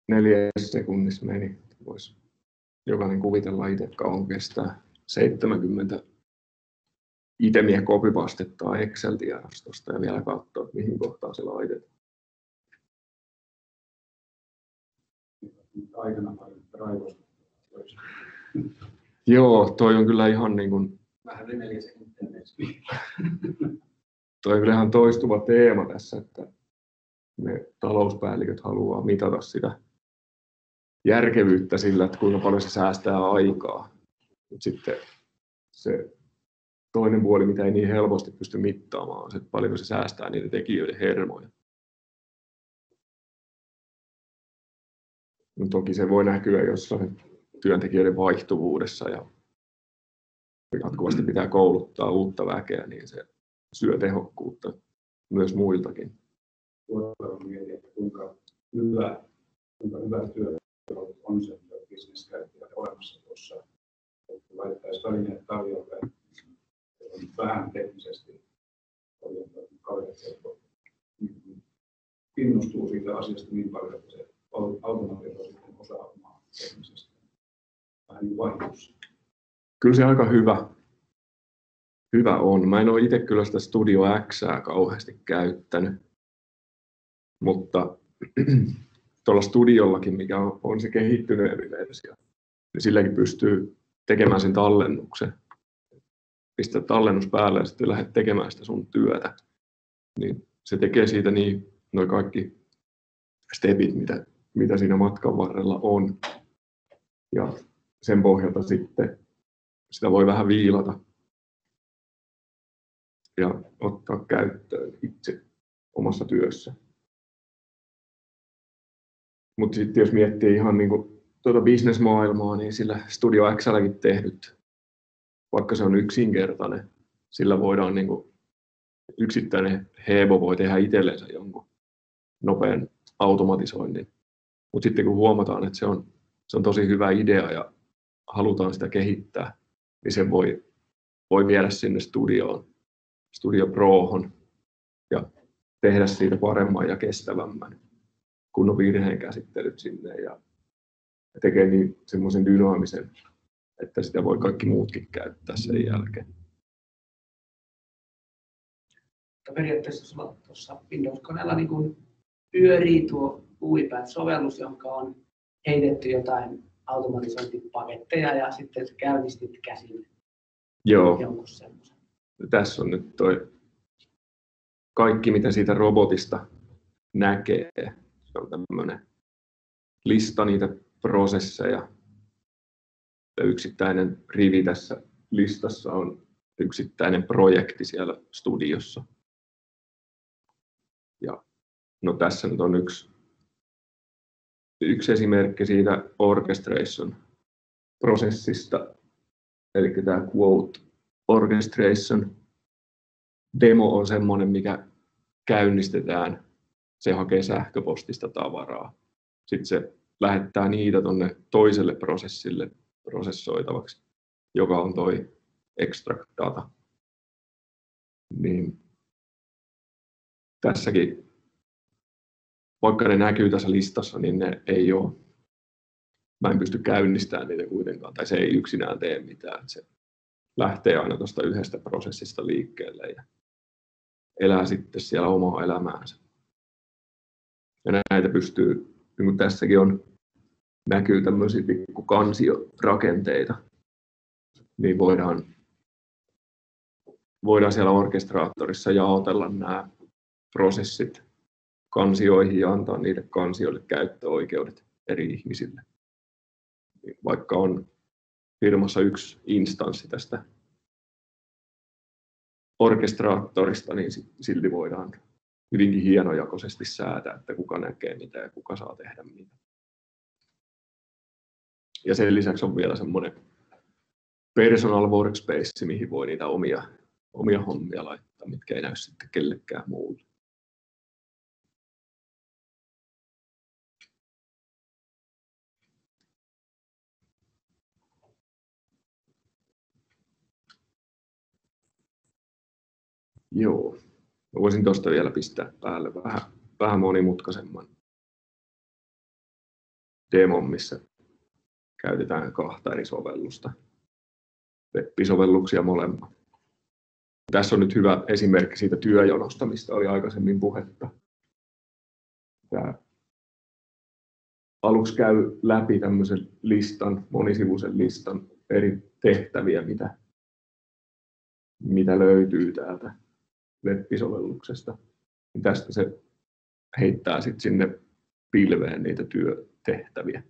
4 sekunnissa meni. Voisi jokainen kuvitella itse, kauan kestää 70 itemiä copypastettaa Excel-tiedostosta ja vielä katsoa, että mihin kohtaan se laitetaan. Aikana paljon raivosta. Joo, toi on kyllä ihan niin kuin, Vähän yli 4 sekuntia. toi on kyllä ihan toistuva teema tässä, että ne talouspäälliköt haluaa mitata sitä järkevyyttä sillä, että kuinka paljon se säästää aikaa. Mut sitten se toinen puoli, mitä ei niin helposti pysty mittaamaan, on se, että paljonko se säästää niiden tekijöiden hermoja. No toki se voi näkyä jossain työntekijöiden vaihtuvuudessa ja jatkuvasti pitää kouluttaa uutta väkeä, niin se syö tehokkuutta myös muiltakin. Tuolla mietin, että kuinka hyvä työ on se bisneskäyttäjä olemassa tuossa. Laitettaisiin välineet tarjolle, on vähän teknisesti kaverit, jotka innostuu siitä asiasta niin paljon, että se automaatio sitten osaa omaa teknisesti. Vähän niin vaihdossa. Kyllä se aika hyvä on. Mä en ole itse kyllä sitä Studio X:ää kauheasti käyttänyt, mutta tuolla Studiollakin, mikä on se kehittyneempi versio, niin silläkin pystyy tekemään sen tallennuksen. Pistää tallennus päälle ja sitten lähdet tekemään sitä sun työtä. Niin se tekee siitä niin noi kaikki stepit, mitä siinä matkan varrella on. Ja sen pohjalta sitten sitä voi vähän viilata ja ottaa käyttöön itse omassa työssä. Mutta sitten jos miettii ihan niinku tuota bisnesmaailmaa, niin sillä Studio X:lläkin tehdyt, vaikka se on yksinkertainen, sillä voidaan niinku, yksittäinen hebo voi tehdä itsellensä jonkun nopean automatisoinnin. Mutta sitten kun huomataan, että se on tosi hyvä idea ja halutaan sitä kehittää, niin sen voi viedä sinne Studio Prohon ja tehdä siitä paremman ja kestävämmän, kun on virheen käsittelyt sinne ja tekee niin semmoisen dynaamisen, että sitä voi kaikki muutkin käyttää sen jälkeen. Periaatteessa sulla tuossa Windows-koneella niin kun pyörii tuo UiPath-sovellus, jonka on heitetty jotain automatisointipaketteja ja sitten käynnistit käsin jonkun semmoisen. Tässä on nyt toi kaikki, mitä siitä robotista näkee. Se on tämmöinen lista niitä prosesseja. Yksittäinen rivi tässä listassa on yksittäinen projekti siellä studiossa. Ja no tässä nyt on yksi esimerkki siitä orchestration-prosessista, eli tämä quote orchestration demo on semmoinen, mikä käynnistetään, se hakee sähköpostista tavaraa. Sitten se lähettää niitä tuonne toiselle prosessille prosessoitavaksi, joka on toi extract data. Niin tässäkin, vaikka ne näkyy tässä listassa, niin ne ei ole. Mä en pysty käynnistämään niitä kuitenkaan, tai se ei yksinään tee mitään. Se lähtee aina tuosta yhdestä prosessista liikkeelle ja elää sitten siellä omaa elämäänsä. Ja näitä pystyy, niin kuin tässäkin näkyy tämmöisiä pikku kansiorakenteita, niin voidaan siellä orkestraattorissa jaotella nämä prosessit kansioihin ja antaa niille kansioille käyttöoikeudet eri ihmisille. Vaikka on firmassa yksi instanssi tästä orkestraattorista, niin silti voidaan hyvinkin hienojakoisesti säätää, että kuka näkee mitä ja kuka saa tehdä mitä. Ja sen lisäksi on vielä semmoinen personal workspace, mihin voi niitä omia hommia laittaa, mitkä ei näy sitten kellekään muulle. Joo, mä voisin tuosta vielä pistää päälle vähän monimutkaisemman demon, missä käytetään 2 eri sovellusta. Web-sovelluksia molemmat. Tässä on nyt hyvä esimerkki siitä työjonosta, mistä oli aikaisemmin puhetta. Tämä aluksi käy läpi tämmöisen listan, monisivuisen listan eri tehtäviä, mitä löytyy täältä web-sovelluksesta. Tästä se heittää sitten sinne pilveen niitä työtehtäviä,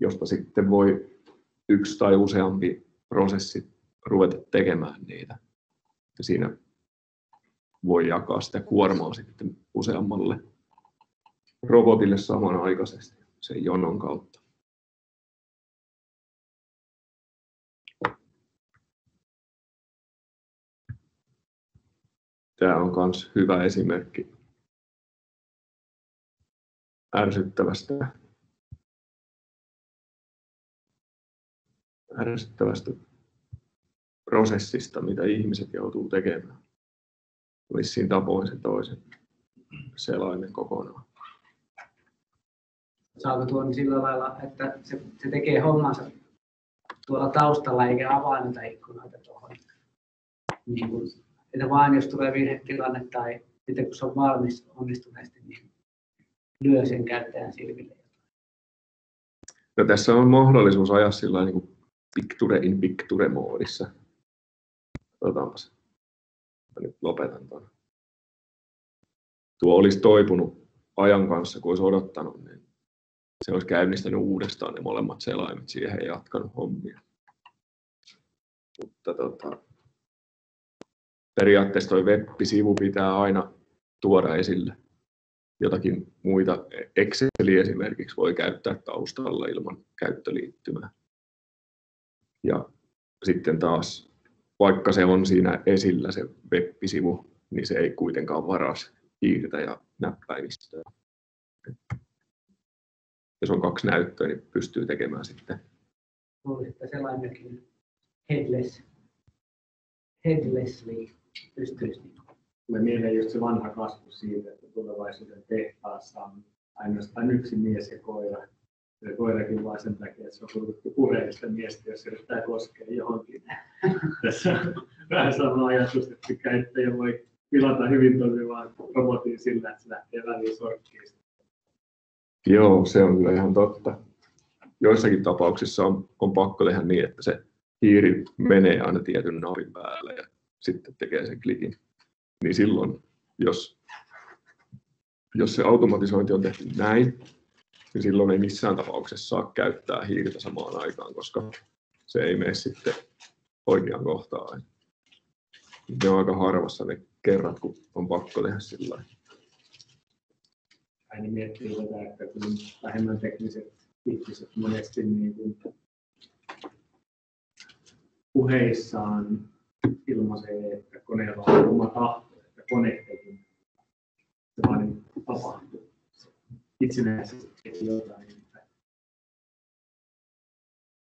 josta sitten voi yksi tai useampi prosessi ruveta tekemään niitä. Ja siinä voi jakaa sitä kuormaa sitten useammalle robotille samanaikaisesti sen jonon kautta. Tämä on myös hyvä esimerkki ärsyttävästä prosessista, mitä ihmiset joutuu tekemään. Vissiin tapoin se toisen selaimen kokonaan. Saako tuon sillä lailla, että se tekee hommansa tuolla taustalla eikä avaa niitä ikkunoita tuohon. Niin kun, että vain jos tulee virhetilanne tai sitten kun se on valmis onnistuneesti, niin lyö sen käyttäjän silmille. No, tässä on mahdollisuus ajaa sillä niin kuin picture in picture -moodissa. Otaanpas. Nyt lopetan tuon. Tuo olisi toipunut ajan kanssa, kun olisi odottanut, niin se olisi käynnistänyt uudestaan ne molemmat selaimet siihen ja jatkanut hommia. Mutta periaatteessa tuo web-sivu pitää aina tuoda esille. Jotakin muita, Exceli esimerkiksi voi käyttää taustalla ilman käyttöliittymää. Ja sitten taas, vaikka se on siinä esillä se web-sivu, niin se ei kuitenkaan varas hiirtä ja näppäimistöä. Jos on 2 näyttöä, niin pystyy tekemään sitten. Oli sitten sellainenkin headlessly pystyisi. Tulee mieleen just se vanha kasvu siitä, että tulevaisuuden tehtaassa on ainoastaan yksi mies ja koira. Ja koirakin vain sen takia, että se on kuuluttu puheellista miestä, jos yrittää koskea johonkin. Tässä on vähän sama ajatus, että käyttäjä voi pilata hyvin toimivaan robotin sillä, että se lähtee väliin sorkkiin. Joo, se on kyllä ihan totta. Joissakin tapauksissa on pakko tehdä niin, että se hiiri menee aina tietyn napin päälle ja sitten tekee sen klikin. Niin silloin, jos se automatisointi on tehty näin, niin silloin ei missään tapauksessa saa käyttää hiirtä samaan aikaan, koska se ei mene sitten oikeaan kohtaan. Ne on aika harvassa ne kerrat, kun on pakko tehdä sillä lailla. Aina miettii tätä, että kun vähemmän tekniset ihmiset monesti niin kuin puheissaan ilmaisee, että koneella on oma tahto, että kone tekee. Se vaan niin tapahtuu. Itsenäisesti jotain.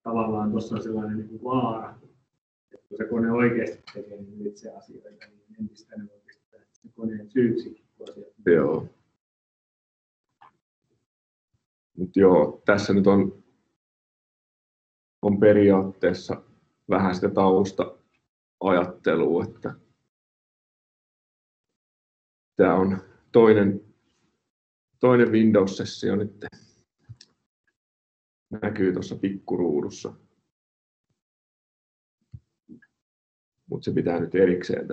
Tavallaan tuossa on sellainen niin kuin vaara, että kun se kone oikeasti tekee niin itse asioita, niin entistä enemmän pistää se koneen syyksi. Joo. Mut joo, tässä nyt on periaatteessa vähän sitä tausta-ajattelua, että tämä on toinen Windows-sessio nyt näkyy tuossa pikkuruudussa. Mutta se pitää nyt erikseen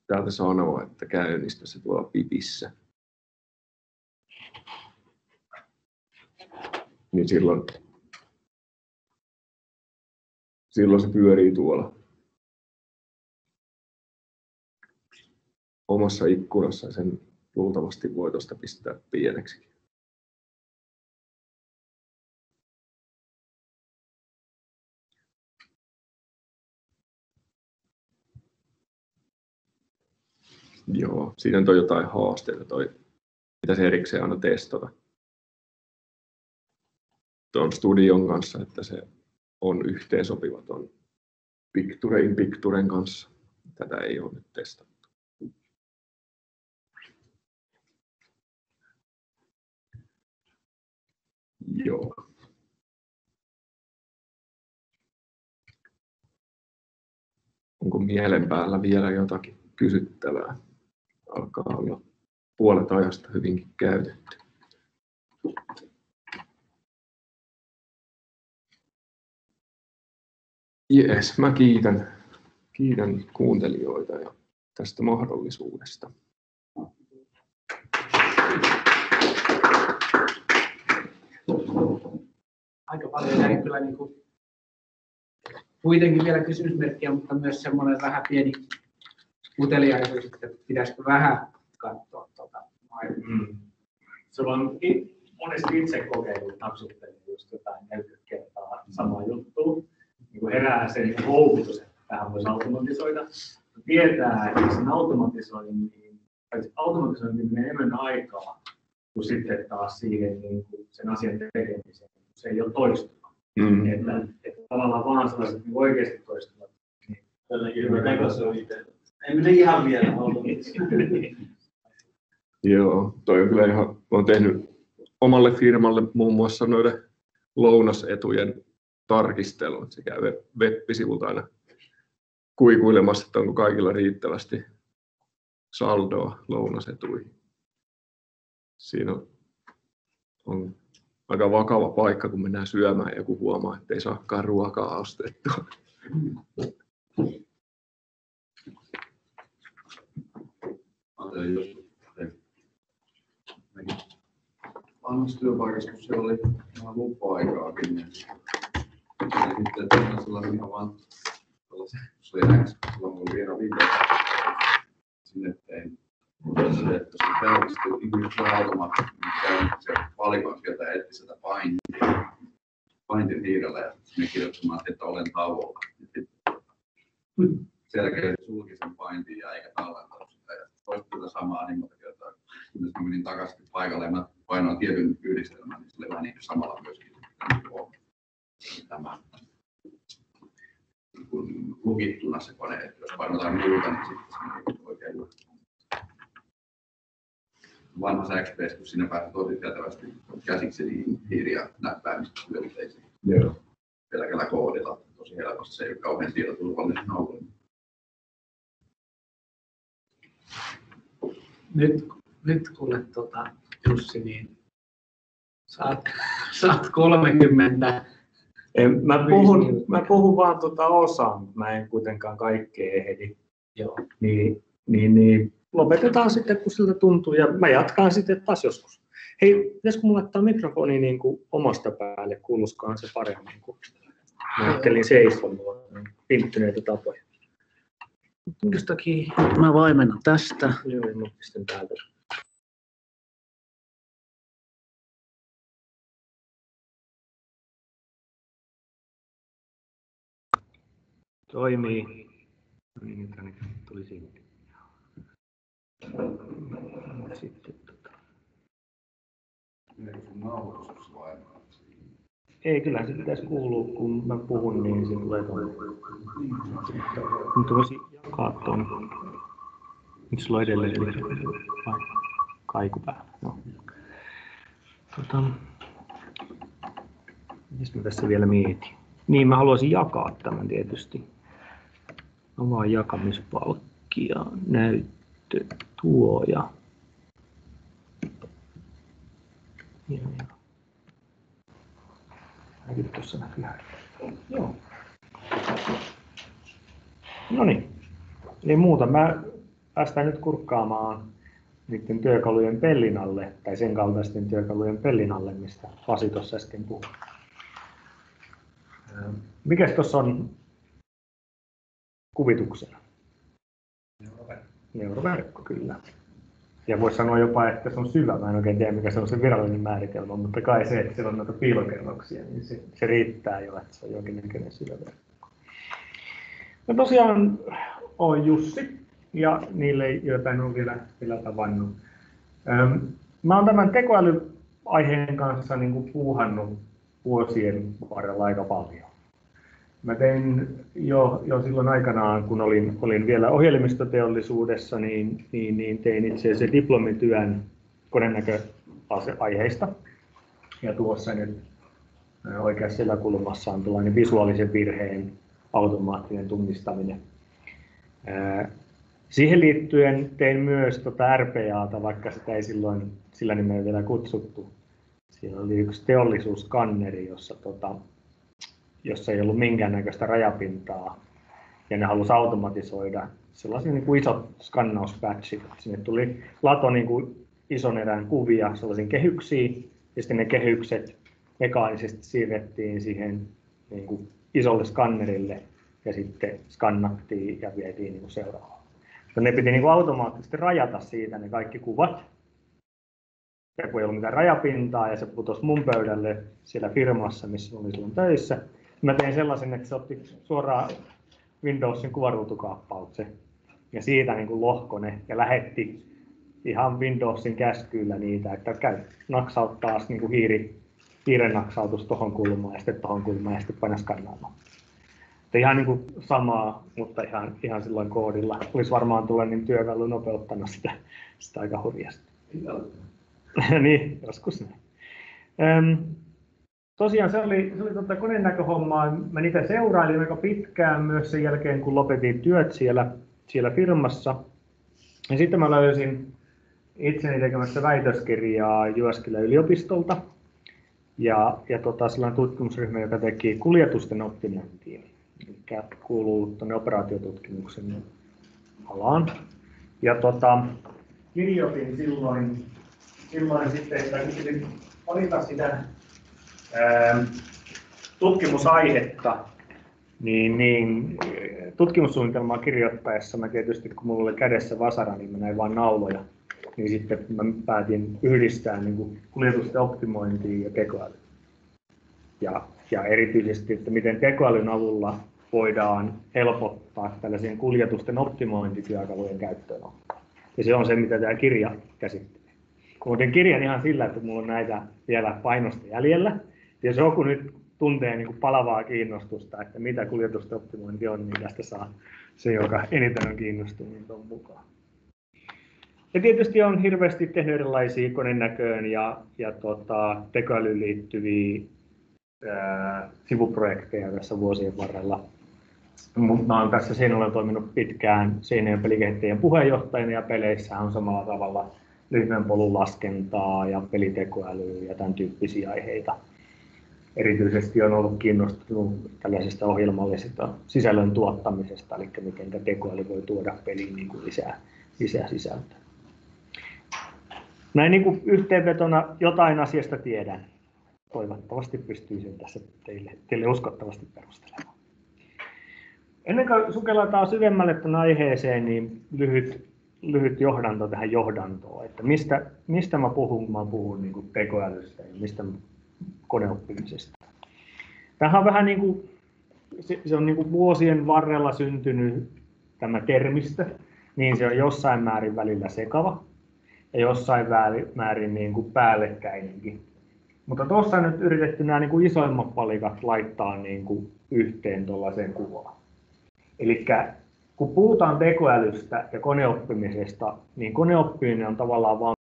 täältä sanoa, että käynnistä se tuolla pipissä. Niin silloin se pyörii tuolla omassa ikkunassa ja sen luultavasti voi tuosta pistää pieneksi. Joo, siinä on jotain haasteita, pitäisi erikseen aina testata tuon studion kanssa, että se on yhteensopiva tuon Picture in Picturen kanssa. Tätä ei ole nyt testattu. Joo. Onko mielen päällä vielä jotakin kysyttävää? Alkaa olla puolet ajasta hyvinkin käytetty. Jees, mä kiitän kuuntelijoita ja tästä mahdollisuudesta. Aika paljon jäi kyllä niin kuin, kuitenkin vielä kysymysmerkkiä, mutta myös semmoinen vähän pieni uteliaisuus, että pitäisikö vähän katsoa tuota maailmaa. Sulla on monesti itse kokeillut napsuttelua just jotain 40 kertaa samaa juttua. Niin herää sen houkutus, että tähän voisi automatisoida. Tietää, että sen automatisointi menee enemmän aikaa kuin sitten taas siihen niin kuin sen asian tekemiseen. Se ei ole toistuva. Että tavallaan vaan sellaiset niin oikeasti toistuvat. Tällainen hyvä tekosyy itse. Ei mene ihan vielä automatisoida. Joo, toi on kyllä ihan, mä oon tehnyt omalle firmalle muun muassa noiden lounasetujen tarkistelun. Se käy web-sivulta aina kuikuilemassa, että onko kaikilla riittävästi saldoa lounasetuihin. Siinä on aika vakava paikka, kun mennään syömään ja joku huomaa, että ei saakaan ruokaa ostettua. Vanhassa työpaikassa, kun se oli ihan lupa-aikaakin, niin sitten sellainen ihan vaan se oli näin, silloin kun oli vielä video sinne tein. Se, että se pelkästään yksi automaatti, niin se valikon sieltä ja etsi sitä paintin hiirellä ja sinne kirjoittamaan, että olen tauolla. Selkeä sulki sen paintin ja eikä tallentanut sitä. Ja toista tätä samaa niin monta kertaa. Kunnes mä menin takaisin paikalle ja mä painoin tietyn yhdistelmän, niin se oli vähän niin samalla myöskin tämä lukittuna se kone, että jos painotaan muuta, niin sitten se ei oikein luo. Vanhassa XP:ssä, kun sinne pääsi tosi tietävästi käsiksi niin hiiri- ja näppäimistyönteisiin. Pelkällä koodilla tosi helposti, se ei ole kauhean tietoturvallinen ollut. Nyt kuule Jussi, niin saat 30. Mä puhun vaan osaa, mutta mä en kuitenkaan kaikkea ehdi. Joo. Niin lopetetaan sitten, kun siltä tuntuu, ja mä jatkan sitten taas joskus. Hei, pitäisikö mulla laittaa mikrofoni niin kuin omasta päälle, kuuluskohan se paremmin, kun mä ajattelin seisomaan pinttyneitä tapoja. Jostakin mä vaimennan tästä. Joo, mä pistän täältä. Toimii. Niin, tänne tuli sinne. Sitten ei, kyllä se pitäisi kuulua, kun mä puhun, niin se tulee tuonne. Nyt voisi jakaa tuon. Nyt sulla on edelleen kaiku päällä. No. Mitäs mä tässä vielä mietin? Niin, mä haluaisin jakaa tämän tietysti. Avaa jakamispalkkia, näyttö, tuoja. Näkyy tuossa näkyy. Joo. No niin. Eli muuta. Mä päästään nyt kurkkaamaan niiden työkalujen pellin alle, tai sen kaltaisten työkalujen pellin alle, mistä Pasi tuossa äsken puhui. Mikäs tuossa on kuvituksena? Neuroverkko, kyllä. Ja voisi sanoa jopa, että se on syvä. Mä en oikein tiedä, mikä se on se virallinen määritelmä, mutta kai se, että siellä on noita piilokerroksia, niin se riittää jo, että se on jonkinnäköinen syvä verkko. No tosiaan olen Jussi, ja niille, joita en ole vielä tavannut. Mä oon tämän tekoälyaiheen kanssa niin kuin puuhannut vuosien varrella aika paljon. Mä tein jo silloin aikanaan, kun olin vielä ohjelmistoteollisuudessa, niin tein itse asiassa diplomityön konenäköaiheista. Ja tuossa nyt oikeassa yläkulmassa on tällainen visuaalisen virheen automaattinen tunnistaminen. Siihen liittyen tein myös RPAta, vaikka sitä ei silloin sillä nimellä vielä kutsuttu. Siellä oli yksi teollisuuskanneri, jossa ei ollut minkäännäköistä rajapintaa. Ja ne halusi automatisoida sellaisia niin kuin isot skannauspätsit. Sinne lato niin kuin ison erän kuvia sellaisiin kehyksiin, ja sitten ne kehykset mekaanisesti siirrettiin siihen niin kuin isolle skannerille, ja sitten skannattiin ja vietiin niin kuin seuraavaan. Ne piti niin kuin automaattisesti rajata siitä ne kaikki kuvat. Ja kun ei ollut mitään rajapintaa ja se putosi mun pöydälle siellä firmassa, missä olin silloin töissä, mä tein sellaisen, että se otti suoraan Windowsin kuvaruutukaappauksen ja siitä niin kuin lohkone ja lähetti ihan Windowsin käskyillä niitä, että käy naksauttaa niin kuin hiiren naksautus tuohon kulmaan ja sitten tuohon kulmaan ja sitten paina skannaamaan. Ihan niin kuin samaa, mutta ihan silloin koodilla. Olisi varmaan tuollainen työkalu nopeuttanut sitä aika hurjasti. Niin, joskus näin. Tosiaan se oli koneen näköhommaa. Mä niitä seurailin aika pitkään myös sen jälkeen, kun lopetin työt siellä firmassa. Ja sitten mä löysin itseni tekemässä väitöskirjaa Jyväskylän yliopistolta. Ja sellainen tutkimusryhmä, joka teki kuljetusten optimointiin. Eli kuuluu tuonne operaatiotutkimuksen alaan. Ja kirjoitin silloin sitten, että piti valita sitä tutkimusaihetta, niin tutkimussuunnitelmaa kirjoittaessa mä tietysti, kun mulla oli kädessä vasara, niin mä näin vain nauloja. Niin sitten mä päätin yhdistää niin kuin kuljetusten optimointiin ja tekoäly. Ja erityisesti, että miten tekoälyn avulla voidaan helpottaa tällaisen kuljetusten optimointityökalujen käyttöönottoa. Ja se on se, mitä tämä kirja käsittelee. Muuten kirjan ihan sillä, että mulla on näitä vielä painosta jäljellä. Jos joku nyt tuntee niin kuin palavaa kiinnostusta, että mitä kuljetusten optimointi on, niin tästä saa se, joka eniten on kiinnostunut, niin on mukaan. Ja tietysti on hirveästi tehnyt erilaisia konenäköön ja tekoälyyn liittyviä sivuprojekteja tässä vuosien varrella. Mä olen tässä Seinäjoella toiminut pitkään Seinäjoen pelikehittäjien puheenjohtajana ja peleissä on samalla tavalla lyhyen polun laskentaa ja pelitekoälyä ja tämän tyyppisiä aiheita. Erityisesti on ollut kiinnostunut tällaisesta ohjelmallisesta sisällön tuottamisesta, eli miten tekoäly voi tuoda peliin niin kuin lisää sisältöä. Näin niin kuin yhteenvetona jotain asiasta tiedän. Toivottavasti pystyisin tässä teille uskottavasti perustelemaan. Ennen kuin sukelletaan syvemmälle tämän aiheeseen, niin lyhyt johdanto tähän johdantoon. Että mistä mä puhun, kun mä puhun niin kuin tekoälystä ja mistä koneoppimisesta. Tämähän on vähän niin kuin, se on niin kuin vuosien varrella syntynyt tämä termistö, niin se on jossain määrin välillä sekava ja jossain määrin niin kuin päällekkäinenkin. Mutta tuossa on nyt yritetty nämä niin kuin isoimmat palikat laittaa niin kuin yhteen tuollaiseen kuvaan. Eli kun puhutaan tekoälystä ja koneoppimisesta, niin koneoppiminen on tavallaan vain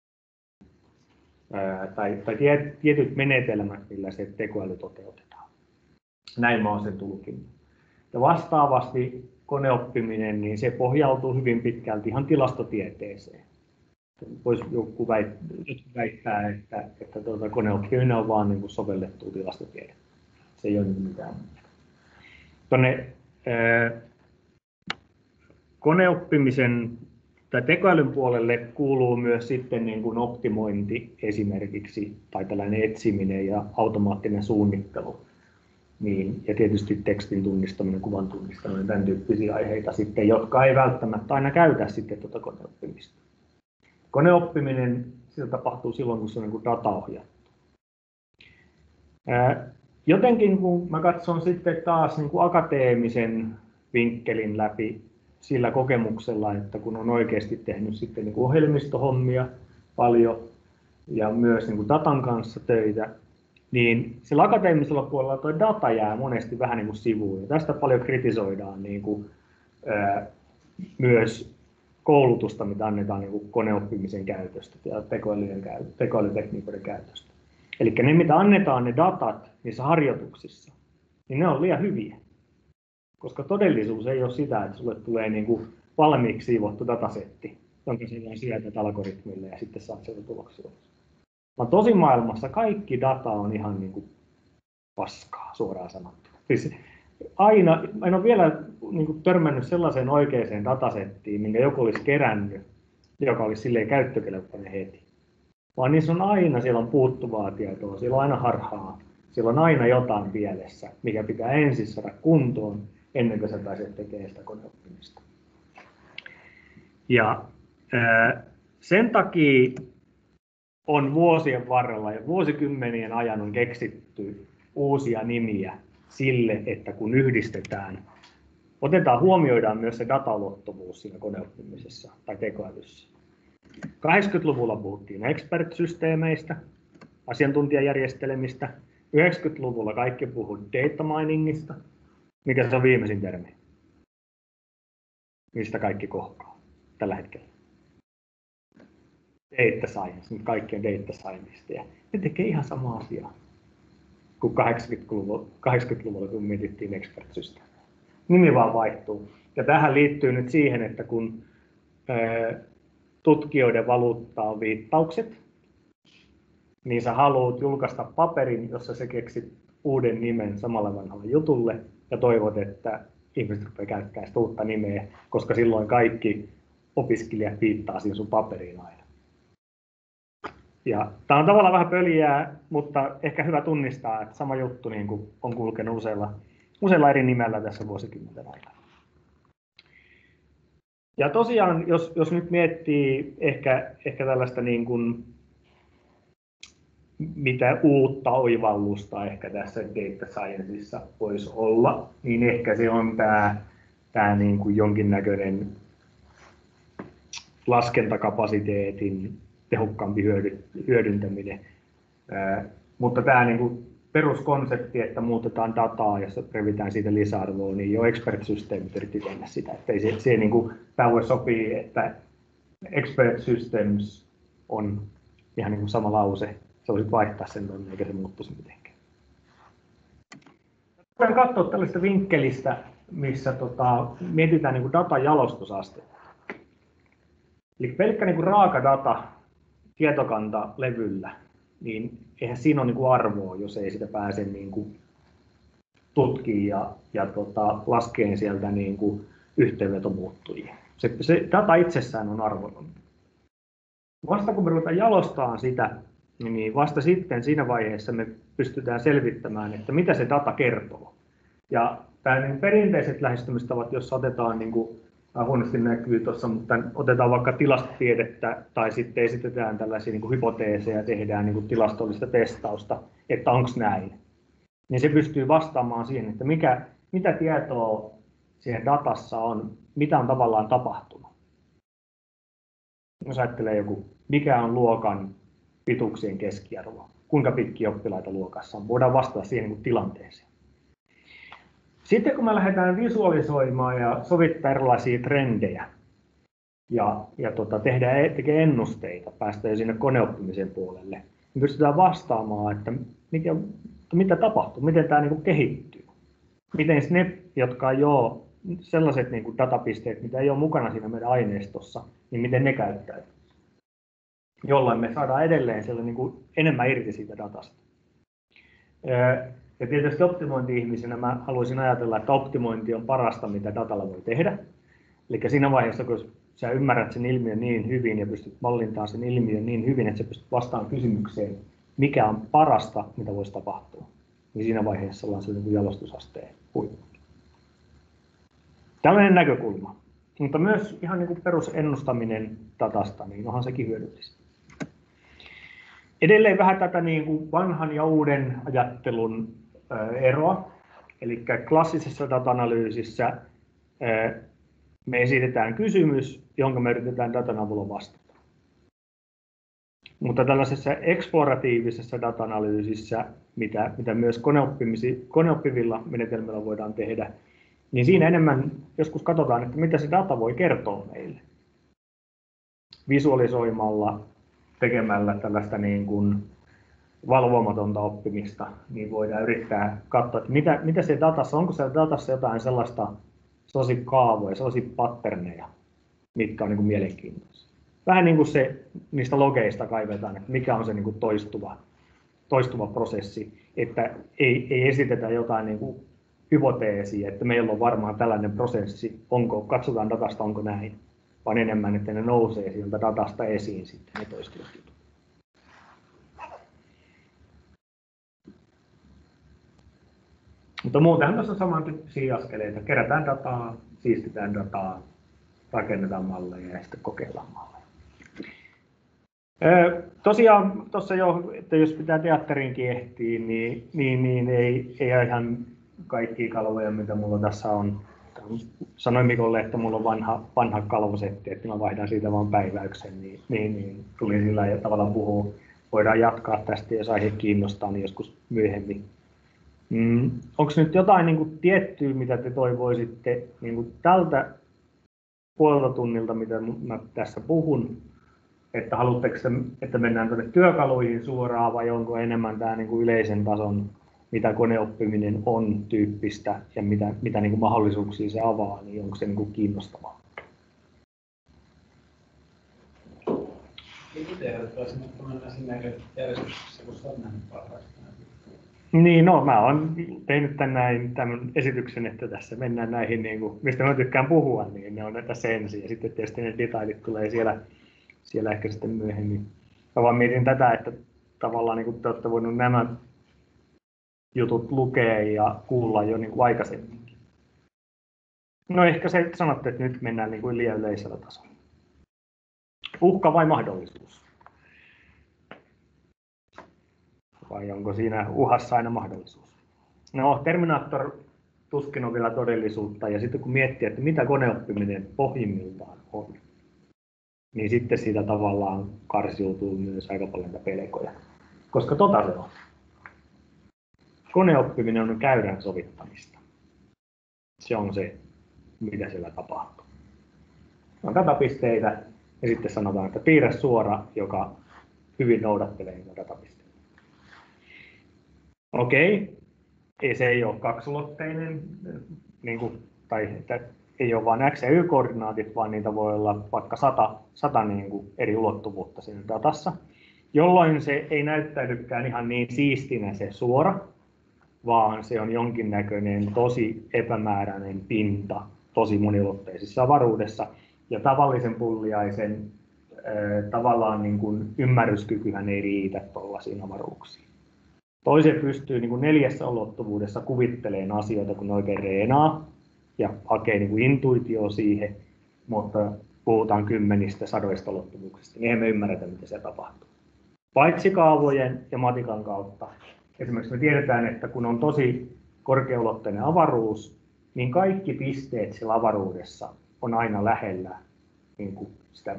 tai tietyt menetelmät, millä se tekoäly toteutetaan. Näin mä oon sen tulkinnut. Ja vastaavasti koneoppiminen, niin se pohjautuu hyvin pitkälti ihan tilastotieteeseen. Voisi joku väittää, että koneoppiminen on vain niin sovellettu tilastotiede. Se ei ole mitään muuta. Tuonne koneoppimisen tai tekoälyn puolelle kuuluu myös sitten niin kuin optimointi esimerkiksi, tai tällainen etsiminen ja automaattinen suunnittelu. Niin, ja tietysti tekstin tunnistaminen, kuvan tunnistaminen, tämän tyyppisiä aiheita sitten, jotka ei välttämättä aina käytä sitten tuota koneoppimista. Koneoppiminen sitä tapahtuu silloin, kun se on niin kuin dataohjattu. Jotenkin kun mä katson sitten taas niin kuin akateemisen vinkkelin läpi sillä kokemuksella, että kun on oikeasti tehnyt sitten niin kuin ohjelmistohommia paljon ja myös niin kuin datan kanssa töitä, niin sillä akateemisella puolella tuo data jää monesti vähän niin kuin sivuun. Ja tästä paljon kritisoidaan niin kuin, myös koulutusta, mitä annetaan niin kuin koneoppimisen käytöstä ja tekoälytekniikoiden käytöstä. Eli ne, mitä annetaan ne datat niissä harjoituksissa, niin ne on liian hyviä. Koska todellisuus ei ole sitä, että sulle tulee niin kuin valmiiksi siivottu datasetti, jonka sinä sieltä algoritmille ja sitten saat sieltä tuloksia. Vaan tosimaailmassa kaikki data on ihan niin kuin paskaa, suoraan sanottuna. Siis aina, en ole vielä niin kuin törmännyt sellaiseen oikeaan datasettiin, minkä joku olisi kerännyt, joka olisi silleen käyttökelpoinen heti. Vaan niissä on aina, siellä on puuttuvaa tietoa, siellä on aina harhaa, siellä on aina jotain pielessä, mikä pitää ensin saada kuntoon, ennen kuin sä pääset tekemään sitä koneoppimista. Ja sen takia on vuosien varrella ja vuosikymmenien ajan on keksitty uusia nimiä sille, että kun yhdistetään, huomioidaan myös se dataulottuvuus siinä koneoppimisessa tai tekoälyssä. 80-luvulla puhuttiin expert-systeemeistä, asiantuntijajärjestelmistä. 90-luvulla kaikki puhuivat data miningista. Mikä se on viimeisin termi? Mistä kaikki kohkaa tällä hetkellä? Data science, nyt kaikki on data scientisteja. Ne tekee ihan sama asiaa kuin 80-luvulla, kun mietittiin expert-systeemejä. Nimi vaan vaihtuu. Ja tähän liittyy nyt siihen, että kun tutkijoiden valuutta on viittaukset, niin sä haluat julkaista paperin, jossa sä keksit uuden nimen samalle vanhalle jutulle ja toivot, että ihmiset rupeaa käyttämään sitä uutta nimeä, koska silloin kaikki opiskelijat viittaa siihen sun paperiin aina. Ja tämä on tavallaan vähän pöljää, mutta ehkä hyvä tunnistaa, että sama juttu niin kuin on kulkenut useilla eri nimellä tässä vuosikymmenten aikana. Ja tosiaan, jos nyt miettii ehkä tällaista niin kuin, mitä uutta oivallusta ehkä tässä data scienceissa voisi olla, niin ehkä se on tämä niin kuin jonkinnäköinen laskentakapasiteetin tehokkaampi hyödyntäminen. Mutta tämä niin kuin peruskonsepti, että muutetaan dataa ja revitään siitä lisäarvoa, niin jo expert-systeemit yritti tehdä sitä. Että ei se niin kuin, tämä voi sopia, että expert systems on ihan niin kuin sama lause. Sä voisit vaihtaa sen tuonne, eikä se muuttuisi mitenkään. Voidaan katsoa tällaista vinkkelistä, missä mietitään niin kuin datan jalostusastetta. Eli pelkkä niin kuin raaka data tietokanta levyllä, niin eihän siinä ole niin kuin arvoa, jos ei sitä pääse niin kuin tutkimaan ja laskeen sieltä niin kuin yhteenvetomuuttujia. Se data itsessään on arvoton. Vasta kun me ruvetaan jalostamaan sitä, niin vasta sitten siinä vaiheessa me pystytään selvittämään, että mitä se data kertoo. Ja tämä niin perinteiset lähestymistavat, jos otetaan, niin kuin huonosti näkyy tuossa, mutta otetaan vaikka tilastotiedettä tai sitten esitetään tällaisia niin kuin hypoteeseja ja tehdään niin kuin tilastollista testausta, että onko näin. Niin se pystyy vastaamaan siihen, että mitä tietoa siihen datassa on, mitä on tavallaan tapahtunut. Jos ajattelee joku, mikä on luokan pituuksien keskiarvo, kuinka pitkiä oppilaita luokassa on, voidaan vastata siihen niin kuin tilanteeseen. Sitten kun me lähdetään visualisoimaan ja sovittaa erilaisia trendejä ja tekee ennusteita, päästään jo sinne koneoppimisen puolelle, niin pystytään vastaamaan, että mitä tapahtuu, miten tämä niin kuin kehittyy. Miten ne, jotka ei ole sellaiset niin kuin datapisteet, mitä ei ole mukana siinä meidän aineistossa, niin miten ne käyttäytyy. Jolloin me saadaan edelleen siellä niin kuin enemmän irti siitä datasta. Ja tietysti optimointi-ihmisenä mä haluaisin ajatella, että optimointi on parasta, mitä datalla voi tehdä. Eli siinä vaiheessa, kun sä ymmärrät sen ilmiön niin hyvin ja pystyt mallintamaan sen ilmiön niin hyvin, että sä pystyt vastaamaan kysymykseen, mikä on parasta, mitä voisi tapahtua, niin siinä vaiheessa ollaan sellainen jalostusasteen huippu. Tällainen näkökulma, mutta myös ihan niin kuin perusennustaminen datasta, niin onhan sekin hyödyllistä. Edelleen vähän tätä niin kuin vanhan ja uuden ajattelun eroa. Eli klassisessa data-analyysissä me esitetään kysymys, jonka me yritetään datan avulla vastata. Mutta tällaisessa eksploratiivisessa data-analyysissä, mitä myös koneoppivilla menetelmillä voidaan tehdä, niin siinä enemmän joskus katsotaan, että mitä se data voi kertoa meille. Visualisoimalla, tekemällä tällaista niin kuin valvomatonta oppimista, niin voidaan yrittää katsoa, että mitä se datassa, onko siellä datassa jotain sellaisia kaavoja, sellaisia patterneja, mitkä on niin kuin mielenkiintoisia. Vähän niin kuin se, niistä logeista kaivetaan, että mikä on se niin kuin toistuva prosessi, että ei esitetä jotain niin kuin hypoteesia, että meillä on varmaan tällainen prosessi, katsotaan datasta, onko näin, vaan enemmän, että ne nousee sieltä datasta esiin sitten ne toistuvat jutut. Mutta muutenhan tässä on samantyyppisiä askeleita. Kerätään dataa, siistitään dataa, rakennetaan malleja ja sitten kokeillaan malleja. Tosiaan tuossa jo, että jos pitää teatteriinkin ehtiä, niin ei ihan kaikkia kalvoja, mitä mulla tässä on. Sanoin Mikolle, että mulla on vanha kalvosetti, että mä vaihdan siitä vaan päiväyksen, niin tuli sillä tavalla puhua. Voidaan jatkaa tästä, jos aihe kiinnostaa, niin joskus myöhemmin. Onko nyt jotain niin kuin tiettyä, mitä te toivoisitte niin kuin tältä puolelta tunnilta, mitä mä tässä puhun, että haluatteko, että mennään tuonne työkaluihin suoraan vai onko enemmän tämä niin kuin yleisen tason, mitä koneoppiminen on tyyppistä ja mitä niin kuin mahdollisuuksia se avaa, niin onko se niin kuin kiinnostavaa? Itse ehdottaisin, että mennään sinne järjestyksessä, kun sä oot nähnyt parhaasti. Niin, no mä oon tehnyt tämän esityksen, että tässä mennään näihin, niin kuin, mistä mä tykkään puhua, niin ne on tässä ensin ja sitten tietysti ne detailit tulee siellä ehkä sitten myöhemmin. Mä vaan mietin tätä, että tavallaan niin kuin te olette voineet nämä jutut lukea ja kuulla jo niin kuin aikaisemminkin. No ehkä se sanotte, että nyt mennään niin kuin liian yleisellä tasolla. Uhka vai mahdollisuus? Vai onko siinä uhassa aina mahdollisuus? No, Terminator tuskin on vielä todellisuutta, ja sitten kun miettii, että mitä koneoppiminen pohjimmiltaan on, niin sitten siitä tavallaan karsiutuu myös aika paljon pelkoja. Koska se on. Koneoppiminen on käyrän sovittamista. Se on se, mitä siellä tapahtuu. On datapisteitä, ja sitten sanotaan, että piirrä suora, joka hyvin noudattelee niitä datapisteitä. Okei, se ei ole kaksulotteinen, tai että ei ole vain X- ja Y-koordinaatit, vaan niitä voi olla vaikka 100 niin kuin eri ulottuvuutta siinä datassa, jolloin se ei näyttäydykään ihan niin siistinä se suora, vaan se on jonkinnäköinen tosi epämääräinen pinta tosi moniulotteisessa avaruudessa, ja tavallisen pulliaisen tavallaan niin kuin ymmärryskykyhän ei riitä tuollaisiin avaruuksiin. Toiset pystyy niin kuin 4 ulottuvuudessa kuvittelemaan asioita, kun ne oikein reenaa ja hakee niin kuin intuitio siihen, mutta puhutaan 10 100 ulottuvuuksista, niin emme ymmärretä, mitä se tapahtuu. Paitsi kaavojen ja matikan kautta. Esimerkiksi me tiedetään, että kun on tosi korkeaulotteinen avaruus, niin kaikki pisteet siellä avaruudessa on aina lähellä niin kuin sitä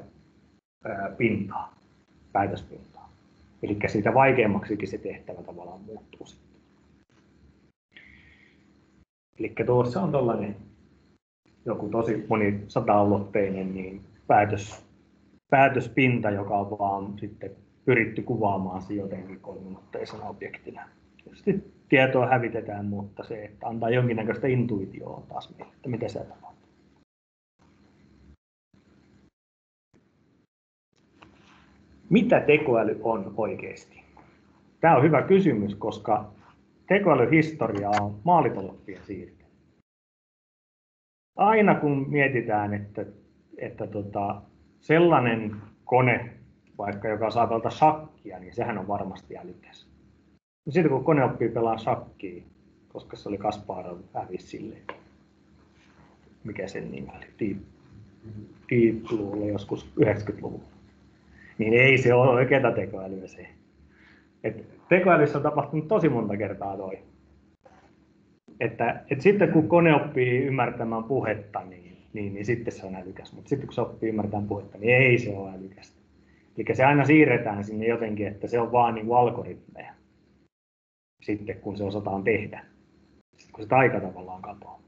pintaa, päätöspintaa. Eli siitä vaikeammaksikin se tehtävä tavallaan muuttuu sitten. Eli tuossa on tällainen joku tosi moni 100-ulotteinen niin päätöspinta, joka on vaan sitten pyritty kuvaamaan se jotenkin kolmiulotteisena objektina. Tietysti tietoa hävitetään, mutta se, että antaa jonkinnäköistä intuitioa taas meille, että mitä se tapahtuu. Mitä tekoäly on oikeasti? Tämä on hyvä kysymys, koska tekoälyhistoria on maalitaloppien siirto. Aina kun mietitään, että sellainen kone, vaikka joka saa pelata shakkia, niin sehän on varmasti älykäs. Sitten kun kone oppii pelaamaan shakkia, koska se oli Kasparov hävisi silleen, mikä sen nimi oli, Deep Bluelle joskus 90-luvulla, niin ei se ole oikeaa tekoälyä se. Tekoälyssä on tapahtunut tosi monta kertaa toi. Että sitten kun kone oppii ymmärtämään puhetta, niin sitten se on älykäs. Mutta sitten kun se oppii ymmärtämään puhetta, niin ei se ole älykästä. Eli se aina siirretään sinne jotenkin, että se on vaan niin kuin algoritmeja. Sitten kun se osataan tehdä. Sitten kun se taika tavallaan katoaa.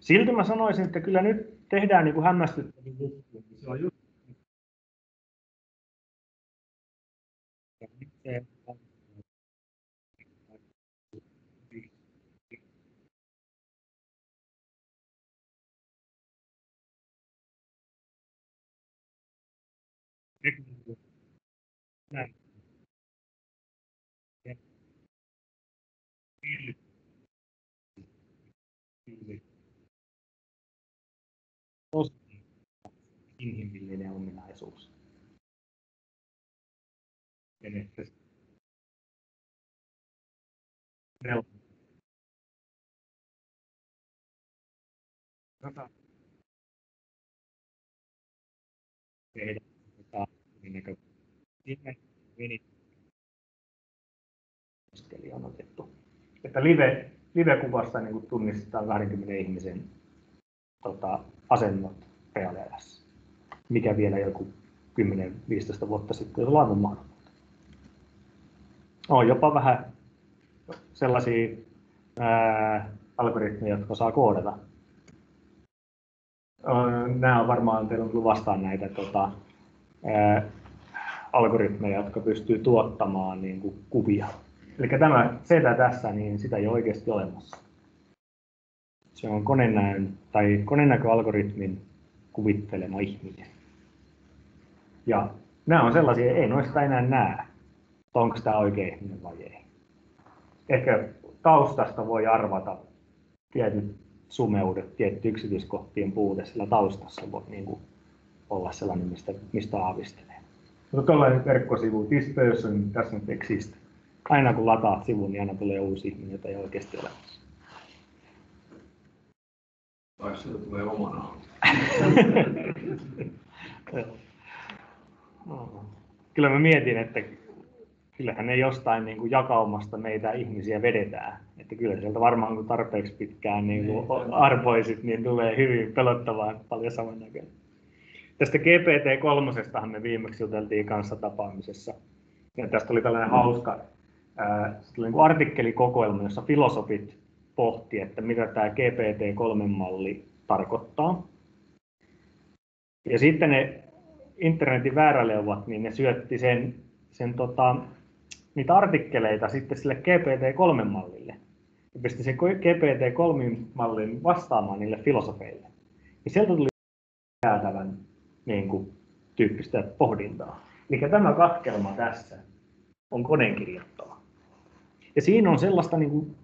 Silti mä sanoisin, että kyllä nyt tehdään niin kuin hämmästyttäviä juttuja. Se on just Näin. Tosi inhimillinen ominaisuus. Että tehdä on otettu. Että live-kuvassa niin tunnistetaan 20 ihmisen asennot reaaliajassa, mikä vielä joku 10-15 vuotta sitten olisi aivan mahdollista. On jopa vähän sellaisia algoritmeja, jotka saa koodata. Nämä on varmaan teillä on tullut vastaan näitä algoritmeja, jotka pystyy tuottamaan niin kuin kuvia. Eli tämä setä tässä, niin sitä ei ole oikeasti olemassa. Se on konenäköalgoritmin kuvittelema ihminen. Ja nämä on sellaisia, ei noista enää näe, onko tämä oikea ihminen vai ei. Ehkä taustasta voi arvata tietyt sumeudet, tietty yksityiskohtien puute sillä taustassa voi niin kuin olla sellainen, mistä aavistelee. Mutta tuollainen verkkosivu, this person doesn't exist. Aina kun lataat sivun, niin aina tulee uusi ihminen, jota ei oikeasti olemassa. Tai sieltä tulee omanaan. Kyllä mä mietin, että kyllähän ne jostain niin kuin jakaumasta meitä ihmisiä vedetään. Että kyllä sieltä varmaan kun tarpeeksi pitkään niin kuin arvoisit, niin tulee hyvin pelottavaa paljon samannäköinen. Tästä GPT-3:stahan me viimeksi juteltiin kanssa tapaamisessa. Ja tästä oli tällainen hauska niin kuin artikkelikokoelma, jossa filosofit pohti, että mitä tämä GPT-3-malli tarkoittaa. Ja sitten ne internetin vääräleuvat, niin ne syötti niitä artikkeleita sitten sille GPT-3-mallille. Ja pisti sen GPT-3-mallin vastaamaan niille filosofeille. Ja sieltä tuli jäätävän niin kuin, tyyppistä pohdintaa. Eli tämä katkelma tässä on koneenkirjoittava. Ja siinä on sellaista niin kuin,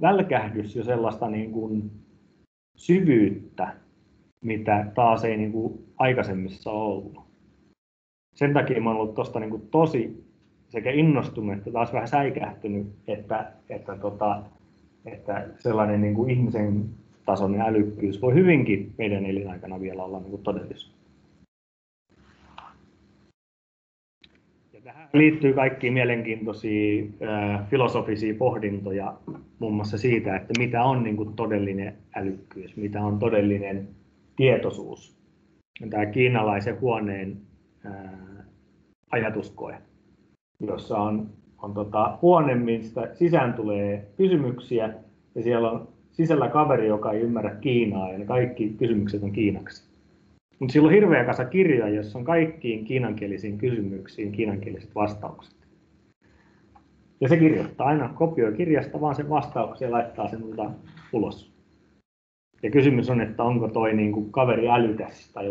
välkähdys ja sellaista niin kuin, syvyyttä, mitä taas ei niin kuin, aikaisemmissa ollut. Sen takia mä olen ollut tuosta niin kuin, tosi sekä innostunut että taas vähän säikähtynyt, että sellainen niin kuin, ihmisen tasoinen älykkyys voi hyvinkin meidän elinaikana vielä olla niin kuin, todellisuus. Tähän liittyy kaikki mielenkiintoisia filosofisia pohdintoja, muun muassa siitä, että mitä on niin kuin todellinen älykkyys, mitä on todellinen tietoisuus. Tämä kiinalaisen huoneen ajatuskoe, jossa on huone, mistä sisään tulee kysymyksiä, ja siellä on sisällä kaveri, joka ei ymmärrä Kiinaa, ja ne kaikki kysymykset on kiinaksi. Mutta sillä on hirveä kasa kirjoja, jossa on kaikkiin kiinankielisiin kysymyksiin kiinankieliset vastaukset. Ja se kirjoittaa aina, kopioi kirjasta vaan sen vastauksen ja laittaa sen ulos. Ja kysymys on, että onko toi niin kuin kaveri älykäs, tai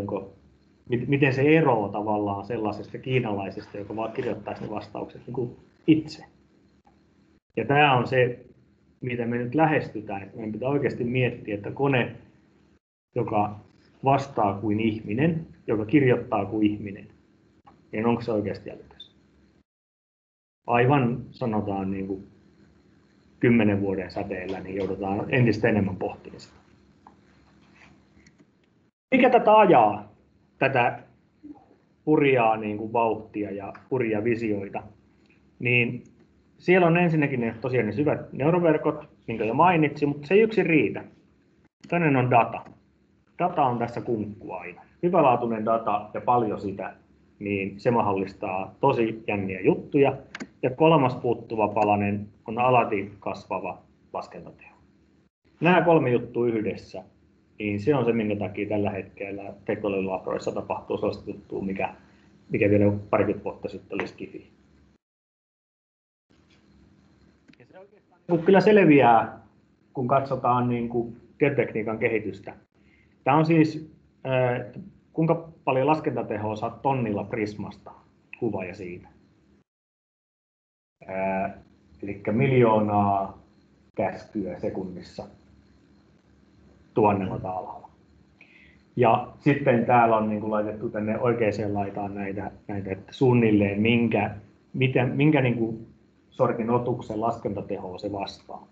miten se eroaa tavallaan sellaisesta kiinalaisesta, joka vaan kirjoittaa ne vastaukset niin kuin itse. Ja tämä on se, mitä me nyt lähestytään, että meidän pitää oikeasti miettiä, että kone, joka vastaa kuin ihminen, joka kirjoittaa kuin ihminen, niin onko se oikeasti älykäs? Aivan sanotaan niin kuin 10 vuoden säteellä, niin joudutaan entistä enemmän pohtimaan sitä. Mikä tätä ajaa, tätä hurjaa niin kuin vauhtia ja hurjia visioita? Niin siellä on ensinnäkin tosiaan ne syvät neuroverkot, minkä jo mainitsin, mutta se ei yksin riitä. Toinen on data. Data on tässä kunkkua aina. Hyvälaatuinen data ja paljon sitä, niin se mahdollistaa tosi jänniä juttuja. Ja kolmas puuttuva palanen on alati kasvava laskentateho. Nämä 3 juttua yhdessä, niin se on se, minkä takia tällä hetkellä tekoälylabroissa tapahtuu sellaista juttua, mikä vielä parikymmentä vuotta sitten oli skifi. Ja se oikeastaan kyllä selviää, kun katsotaan niin kuin tietotekniikan kehitystä. Tämä on siis kuinka paljon laskentatehoa saat tonnilla Prismasta, kuvaaja siitä. Eli 1 miljoonaa käskyä sekunnissa 1000 taalalla. Ja sitten täällä on niin kuin laitettu tänne oikeaan laitaan näitä että suunnilleen minkä niin kuin sortin otuksen laskentatehoa se vastaa.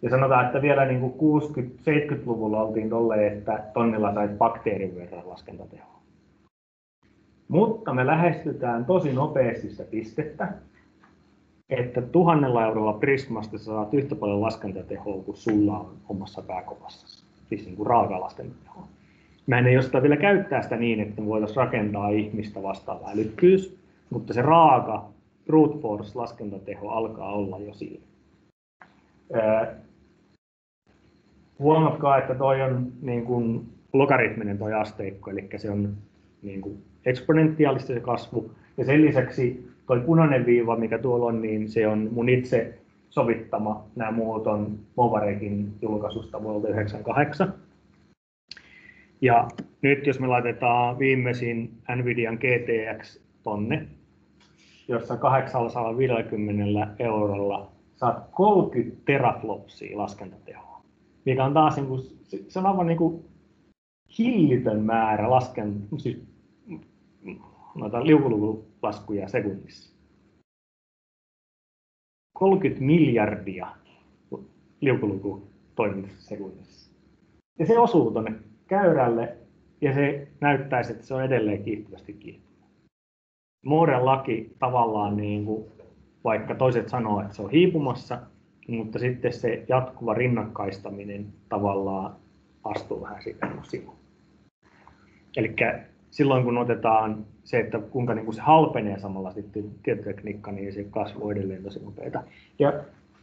Ja sanotaan, että vielä niin kuin 60-70-luvulla oltiin tolleen, että tonnilla sait bakteerin verran laskentatehoa. Mutta me lähestytään tosi nopeasti sitä pistettä, että 1000 eurolla Prismasta sä saat yhtä paljon laskentatehoa kuin sulla on omassa pääkopassasi. Siis niin kuin raaka laskentatehoa. Mä ei jostain vielä käyttää sitä niin, että me voitaisiin rakentaa ihmistä vastaava älykkyys, mutta se raaka brute force laskentateho alkaa olla jo siinä. Huomatkaa, että toi on niin kuin logaritminen toi asteikko, eli se on niin kuin eksponentiaalista se kasvu. Ja sen lisäksi toi punainen viiva, mikä tuolla on, niin se on mun itse sovittama. Nämä muut on Movarekin julkaisusta vuodelta 1998. Ja nyt jos me laitetaan viimeisin Nvidian GTX tonne, jossa 850 eurolla saat 30 teraflopsia laskentatehoa, mikä on taas se on aivan hillitön määrä siis noita liukulukulaskuja sekunnissa. 30 miljardia liukulukutoimitusta sekunnissa. Ja se osuu tuonne käyrälle ja se näyttäisi, että se on edelleen kiihtyvästi kiihtyvä. Mooren laki tavallaan, vaikka toiset sanoo, että se on hiipumassa, mutta sitten se jatkuva rinnakkaistaminen tavallaan astuu vähän siitä sivuun. Eli silloin kun otetaan se, että kuinka se halpenee samalla sitten tietotekniikka, niin se kasvu on edelleen tosi nopeata. Ja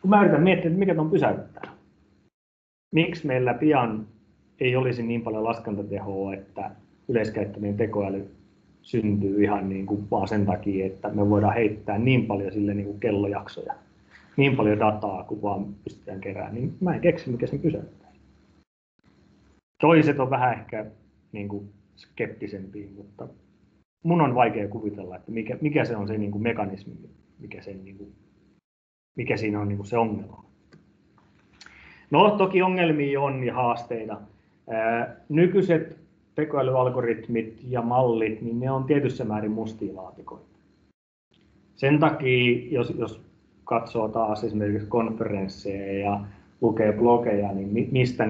kun mä yritän miettiä, että mikä tuon pysäyttää. Miksi meillä pian ei olisi niin paljon laskentatehoa, että yleiskäyttöinen tekoäly syntyy ihan vaan sen takia, että me voidaan heittää niin paljon sille kellojaksoja, niin paljon dataa, kun vaan pystytään keräämään, niin mä en keksi, mikä sen pysäyttää. Toiset on vähän ehkä skeptisempiä, mutta mun on vaikea kuvitella, että mikä se on se mekanismi, mikä siinä on se ongelma. No toki ongelmia on ja haasteita. Nykyiset tekoälyalgoritmit ja mallit, niin ne on tietyssä määrin mustia laatikoita. Sen takia, jos katsoo taas esimerkiksi konferensseja ja lukee blogeja, niin mistä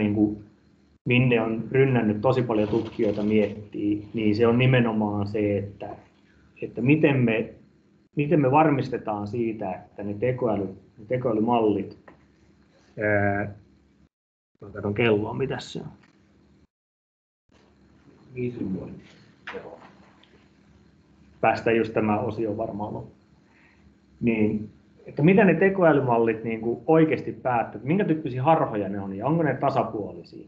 minne on rynnännyt tosi paljon tutkijoita miettiä, niin se on nimenomaan se, että miten me varmistetaan siitä, että ne tekoälymallit, katson kelloa, mitäs se on? 5 vuotta. Päästään just tämä osio varmaan loppuun. Niin, että mitä ne tekoälymallit oikeasti päättävät, minkä tyyppisiä harhoja ne on ja onko ne tasapuolisia.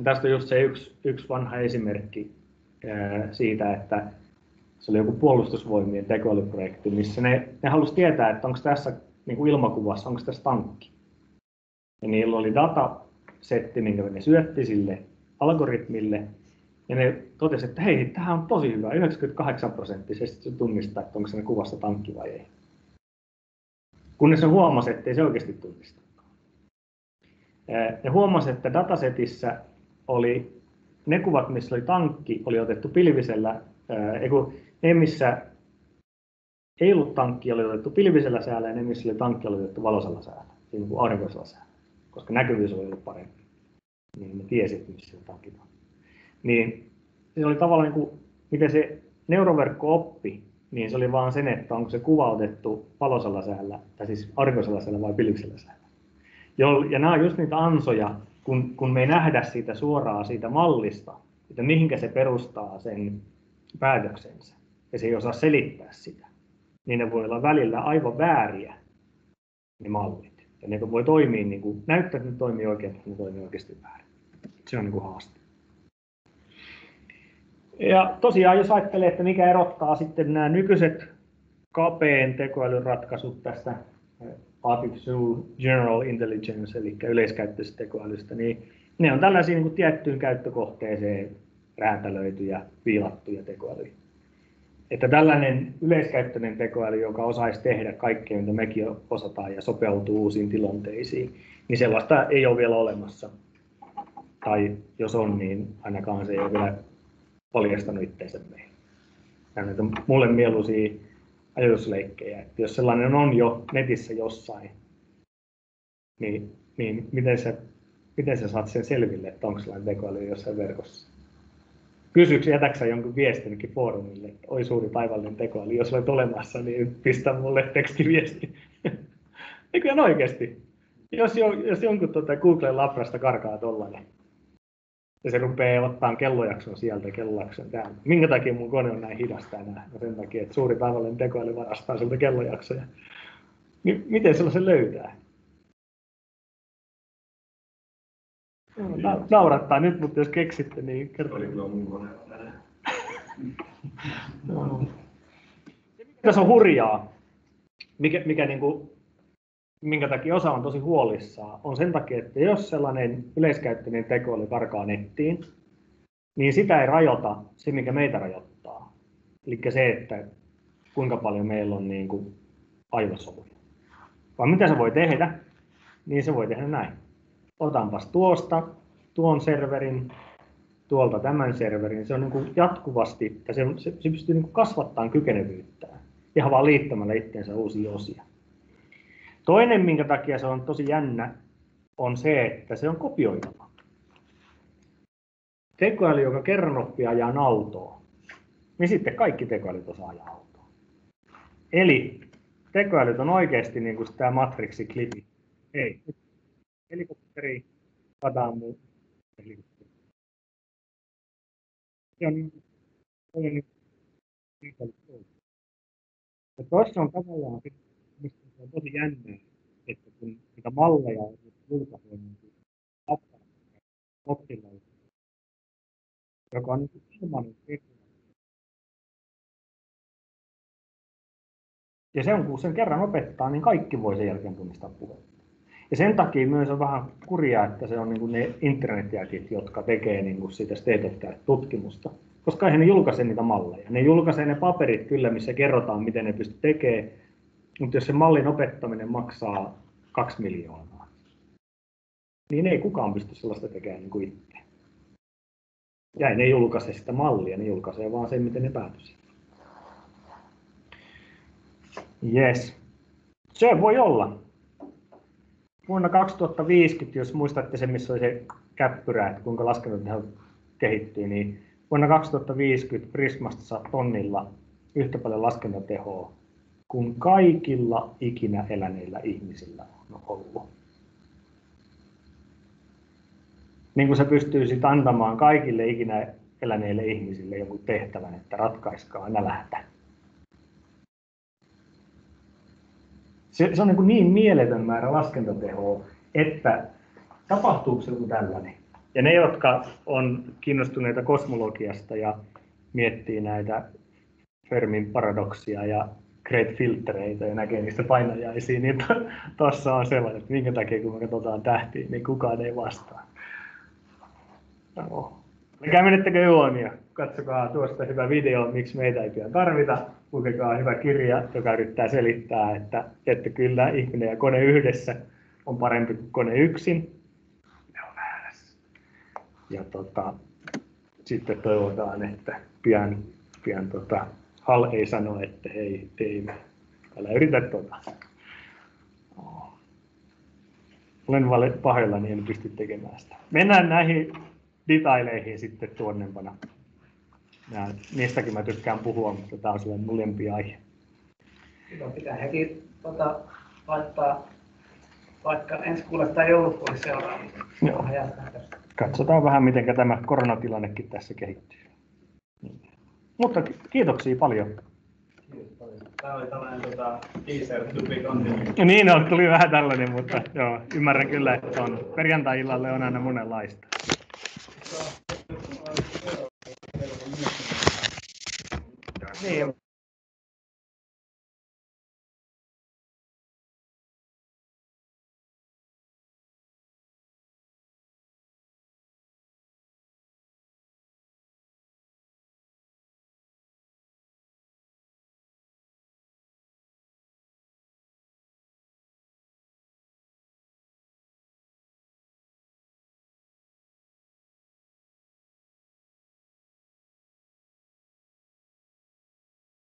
Tästä on just se yksi vanha esimerkki siitä, että se oli joku puolustusvoimien tekoälyprojekti, missä ne halusi tietää, että onko tässä ilmakuvassa, onko tässä tankki. Ja niillä oli datasetti, minkä ne syötti sille algoritmille. Ja ne totesi, että hei, tämähän on tosi hyvä, 98% se tunnistaa, että onko se kuvassa tankki vai ei. Kunnes ne huomasi, että ei se oikeasti tunnista. Ne huomasi, että datasetissä oli ne kuvat, missä oli tankki, oli otettu pilvisellä, ne missä ei ollut tankki, oli otettu pilvisellä säällä ja ne missä oli tankki, oli otettu valoisella säällä, niin kuin aurinkoisella säällä, koska näkyvyys oli ollut parempi. Niin ne tiesi, missä se tankki on. Niin se oli tavallaan, miten se neuroverkko oppi, niin se oli vaan sen, että onko se kuva otettu valoisella säällä, tai siis aurinkoisella säällä vai pilvisellä säällä. Ja nämä on just niitä ansoja, kun me ei nähdä siitä suoraan siitä mallista, että mihinkä se perustaa sen päätöksensä, ja se ei osaa selittää sitä, niin ne voi olla välillä aivan vääriä, ne mallit. Ja ne voi toimia, näyttää, että ne toimii oikein, mutta ne toimii oikeasti väärin. Se on haaste. Ja tosiaan, jos ajattelee, että mikä erottaa sitten nämä nykyiset kapeen tekoälyn ratkaisut tästä Artificial General Intelligence, eli yleiskäyttöisestä tekoälystä, niin ne on tällaisia tiettyyn käyttökohteeseen räätälöityjä, viilattuja tekoälyjä. Että tällainen yleiskäyttöinen tekoäly, joka osaisi tehdä kaikkea, mitä mekin osataan ja sopeutuu uusiin tilanteisiin, niin sellaista ei ole vielä olemassa. Tai jos on, niin ainakaan se ei ole vielä paljastanut itseensä meille. Nämä on mulle mieluisia ajatusleikkejä, että jos sellainen on jo netissä jossain, niin miten sä saat sen selville, että onko sellainen tekoäly jossain verkossa? Kysyksä, jätäksä jonkun viestinkin foorumille, että oi suuri taivallinen tekoäly, jos olet olemassa, niin pistä mulle tekstiviesti. Eikö ihan oikeasti? Jos jonkun Googlen labrasta karkaa tollainen, ja se rupeaa ottaa kellojakson sieltä kellojakson täältä. Minkä takia mun kone on näin hidas tänään? No sen takia, että suuri taivallinen tekoäly varastaa siltä kellojaksoja. Niin miten sellaisen löytää? Naurattaa nyt, mutta jos keksitte, niin kertoo. Oli kyllä mun koneella tänään. No. Tässä on hurjaa, minkä takia osa on tosi huolissaan, on sen takia, että jos sellainen yleiskäyttöinen tekoäly karkaa nettiin, niin sitä ei rajoita se, mikä meitä rajoittaa. Eli se, että kuinka paljon meillä on aivosoluja. Vaan mitä se voi tehdä, niin se voi tehdä näin. Otanpas tuosta tuon serverin, tuolta tämän serverin. Se on jatkuvasti, se pystyy kasvattamaan kykenevyyttään ihan vaan liittämällä itseensä uusia osia. Toinen, minkä takia se on tosi jännä, on se, että se on kopioitava. Tekoäly, joka kerran oppii ajaa autoa, niin sitten kaikki tekoälyt osaa ajaa autoa. Eli tekoälyt on oikeasti niin kuin tämä Matrix-klipi. Ei. Helikopteri, Adamu, helikopteri. Se on ja tuossa on tavallaan mistä se on tosi jännää, että kun niitä malleja on julkaisee oppilailla, joka on ilmainen tekoäly. Ja se on, kun sen kerran opettaa, niin kaikki voi sen jälkeen tunnistaa puhetta. Ja sen takia myös on vähän kurjaa, että se on ne internetjätit, jotka tekee sitä state of tutkimusta. Koska eihän ne julkaise niitä malleja. Ne julkaisee ne paperit kyllä, missä kerrotaan, miten ne pystyy tekemään. Mutta jos se mallin opettaminen maksaa 2 miljoonaa, niin ei kukaan pysty sellaista tekemään niin kuin itse. Ja ei ne julkaise sitä mallia, ne julkaisee vaan sen, miten ne päätyisi. Yes. Se voi olla. Vuonna 2050, jos muistatte sen, missä oli se käppyrä, että kuinka laskentatehot kehittyy, niin vuonna 2050 Prismasta saa tonnilla yhtä paljon laskentatehoa kuin kaikilla ikinä eläneillä ihmisillä on ollut. Niin kuin se pystyy sitten antamaan kaikille ikinä eläneille ihmisille jonkun tehtävän, että ratkaiskaa nälähtä. Se on niin mieletön määrä laskentatehoa, että tapahtuuko se joku tällainen. Ja ne, jotka on kiinnostuneita kosmologiasta ja miettii näitä Fermin paradoksia ja Great Filtereitä ja näkee niistä painajaisia, niin tuossa on sellainen, että minkä takia kun me katsotaan tähtiä, niin kukaan ei vastaa. No. Menettekö juon ja katsokaa tuosta hyvä video, miksi meitä ei pian tarvita. Lukekaa hyvä kirja, joka yrittää selittää, että kyllä ihminen ja kone yhdessä on parempi kuin kone yksin. Ne on väärässä. Ja sitten toivotaan, että pian HAL ei sano, että hei, älä yritä Olen pahoillani, en pysty tekemään sitä. Mennään näihin detaileihin sitten tuonnempana. Niistäkin mä tykkään puhua, mutta tämä on sellainen mun lempiaihe. Silloin pitää heti laittaa vaikka ensi kuulle tai joulukuulle seuraavaan. Joo. Katsotaan vähän, miten tämä koronatilannekin tässä kehittyy. Mutta kiitoksia paljon. Tämä oli tällainen teaser to be continued. Niin on, tuli vähän tällainen, mutta joo, ymmärrän kyllä, että on perjantai-illalle on aina monenlaista. Niin.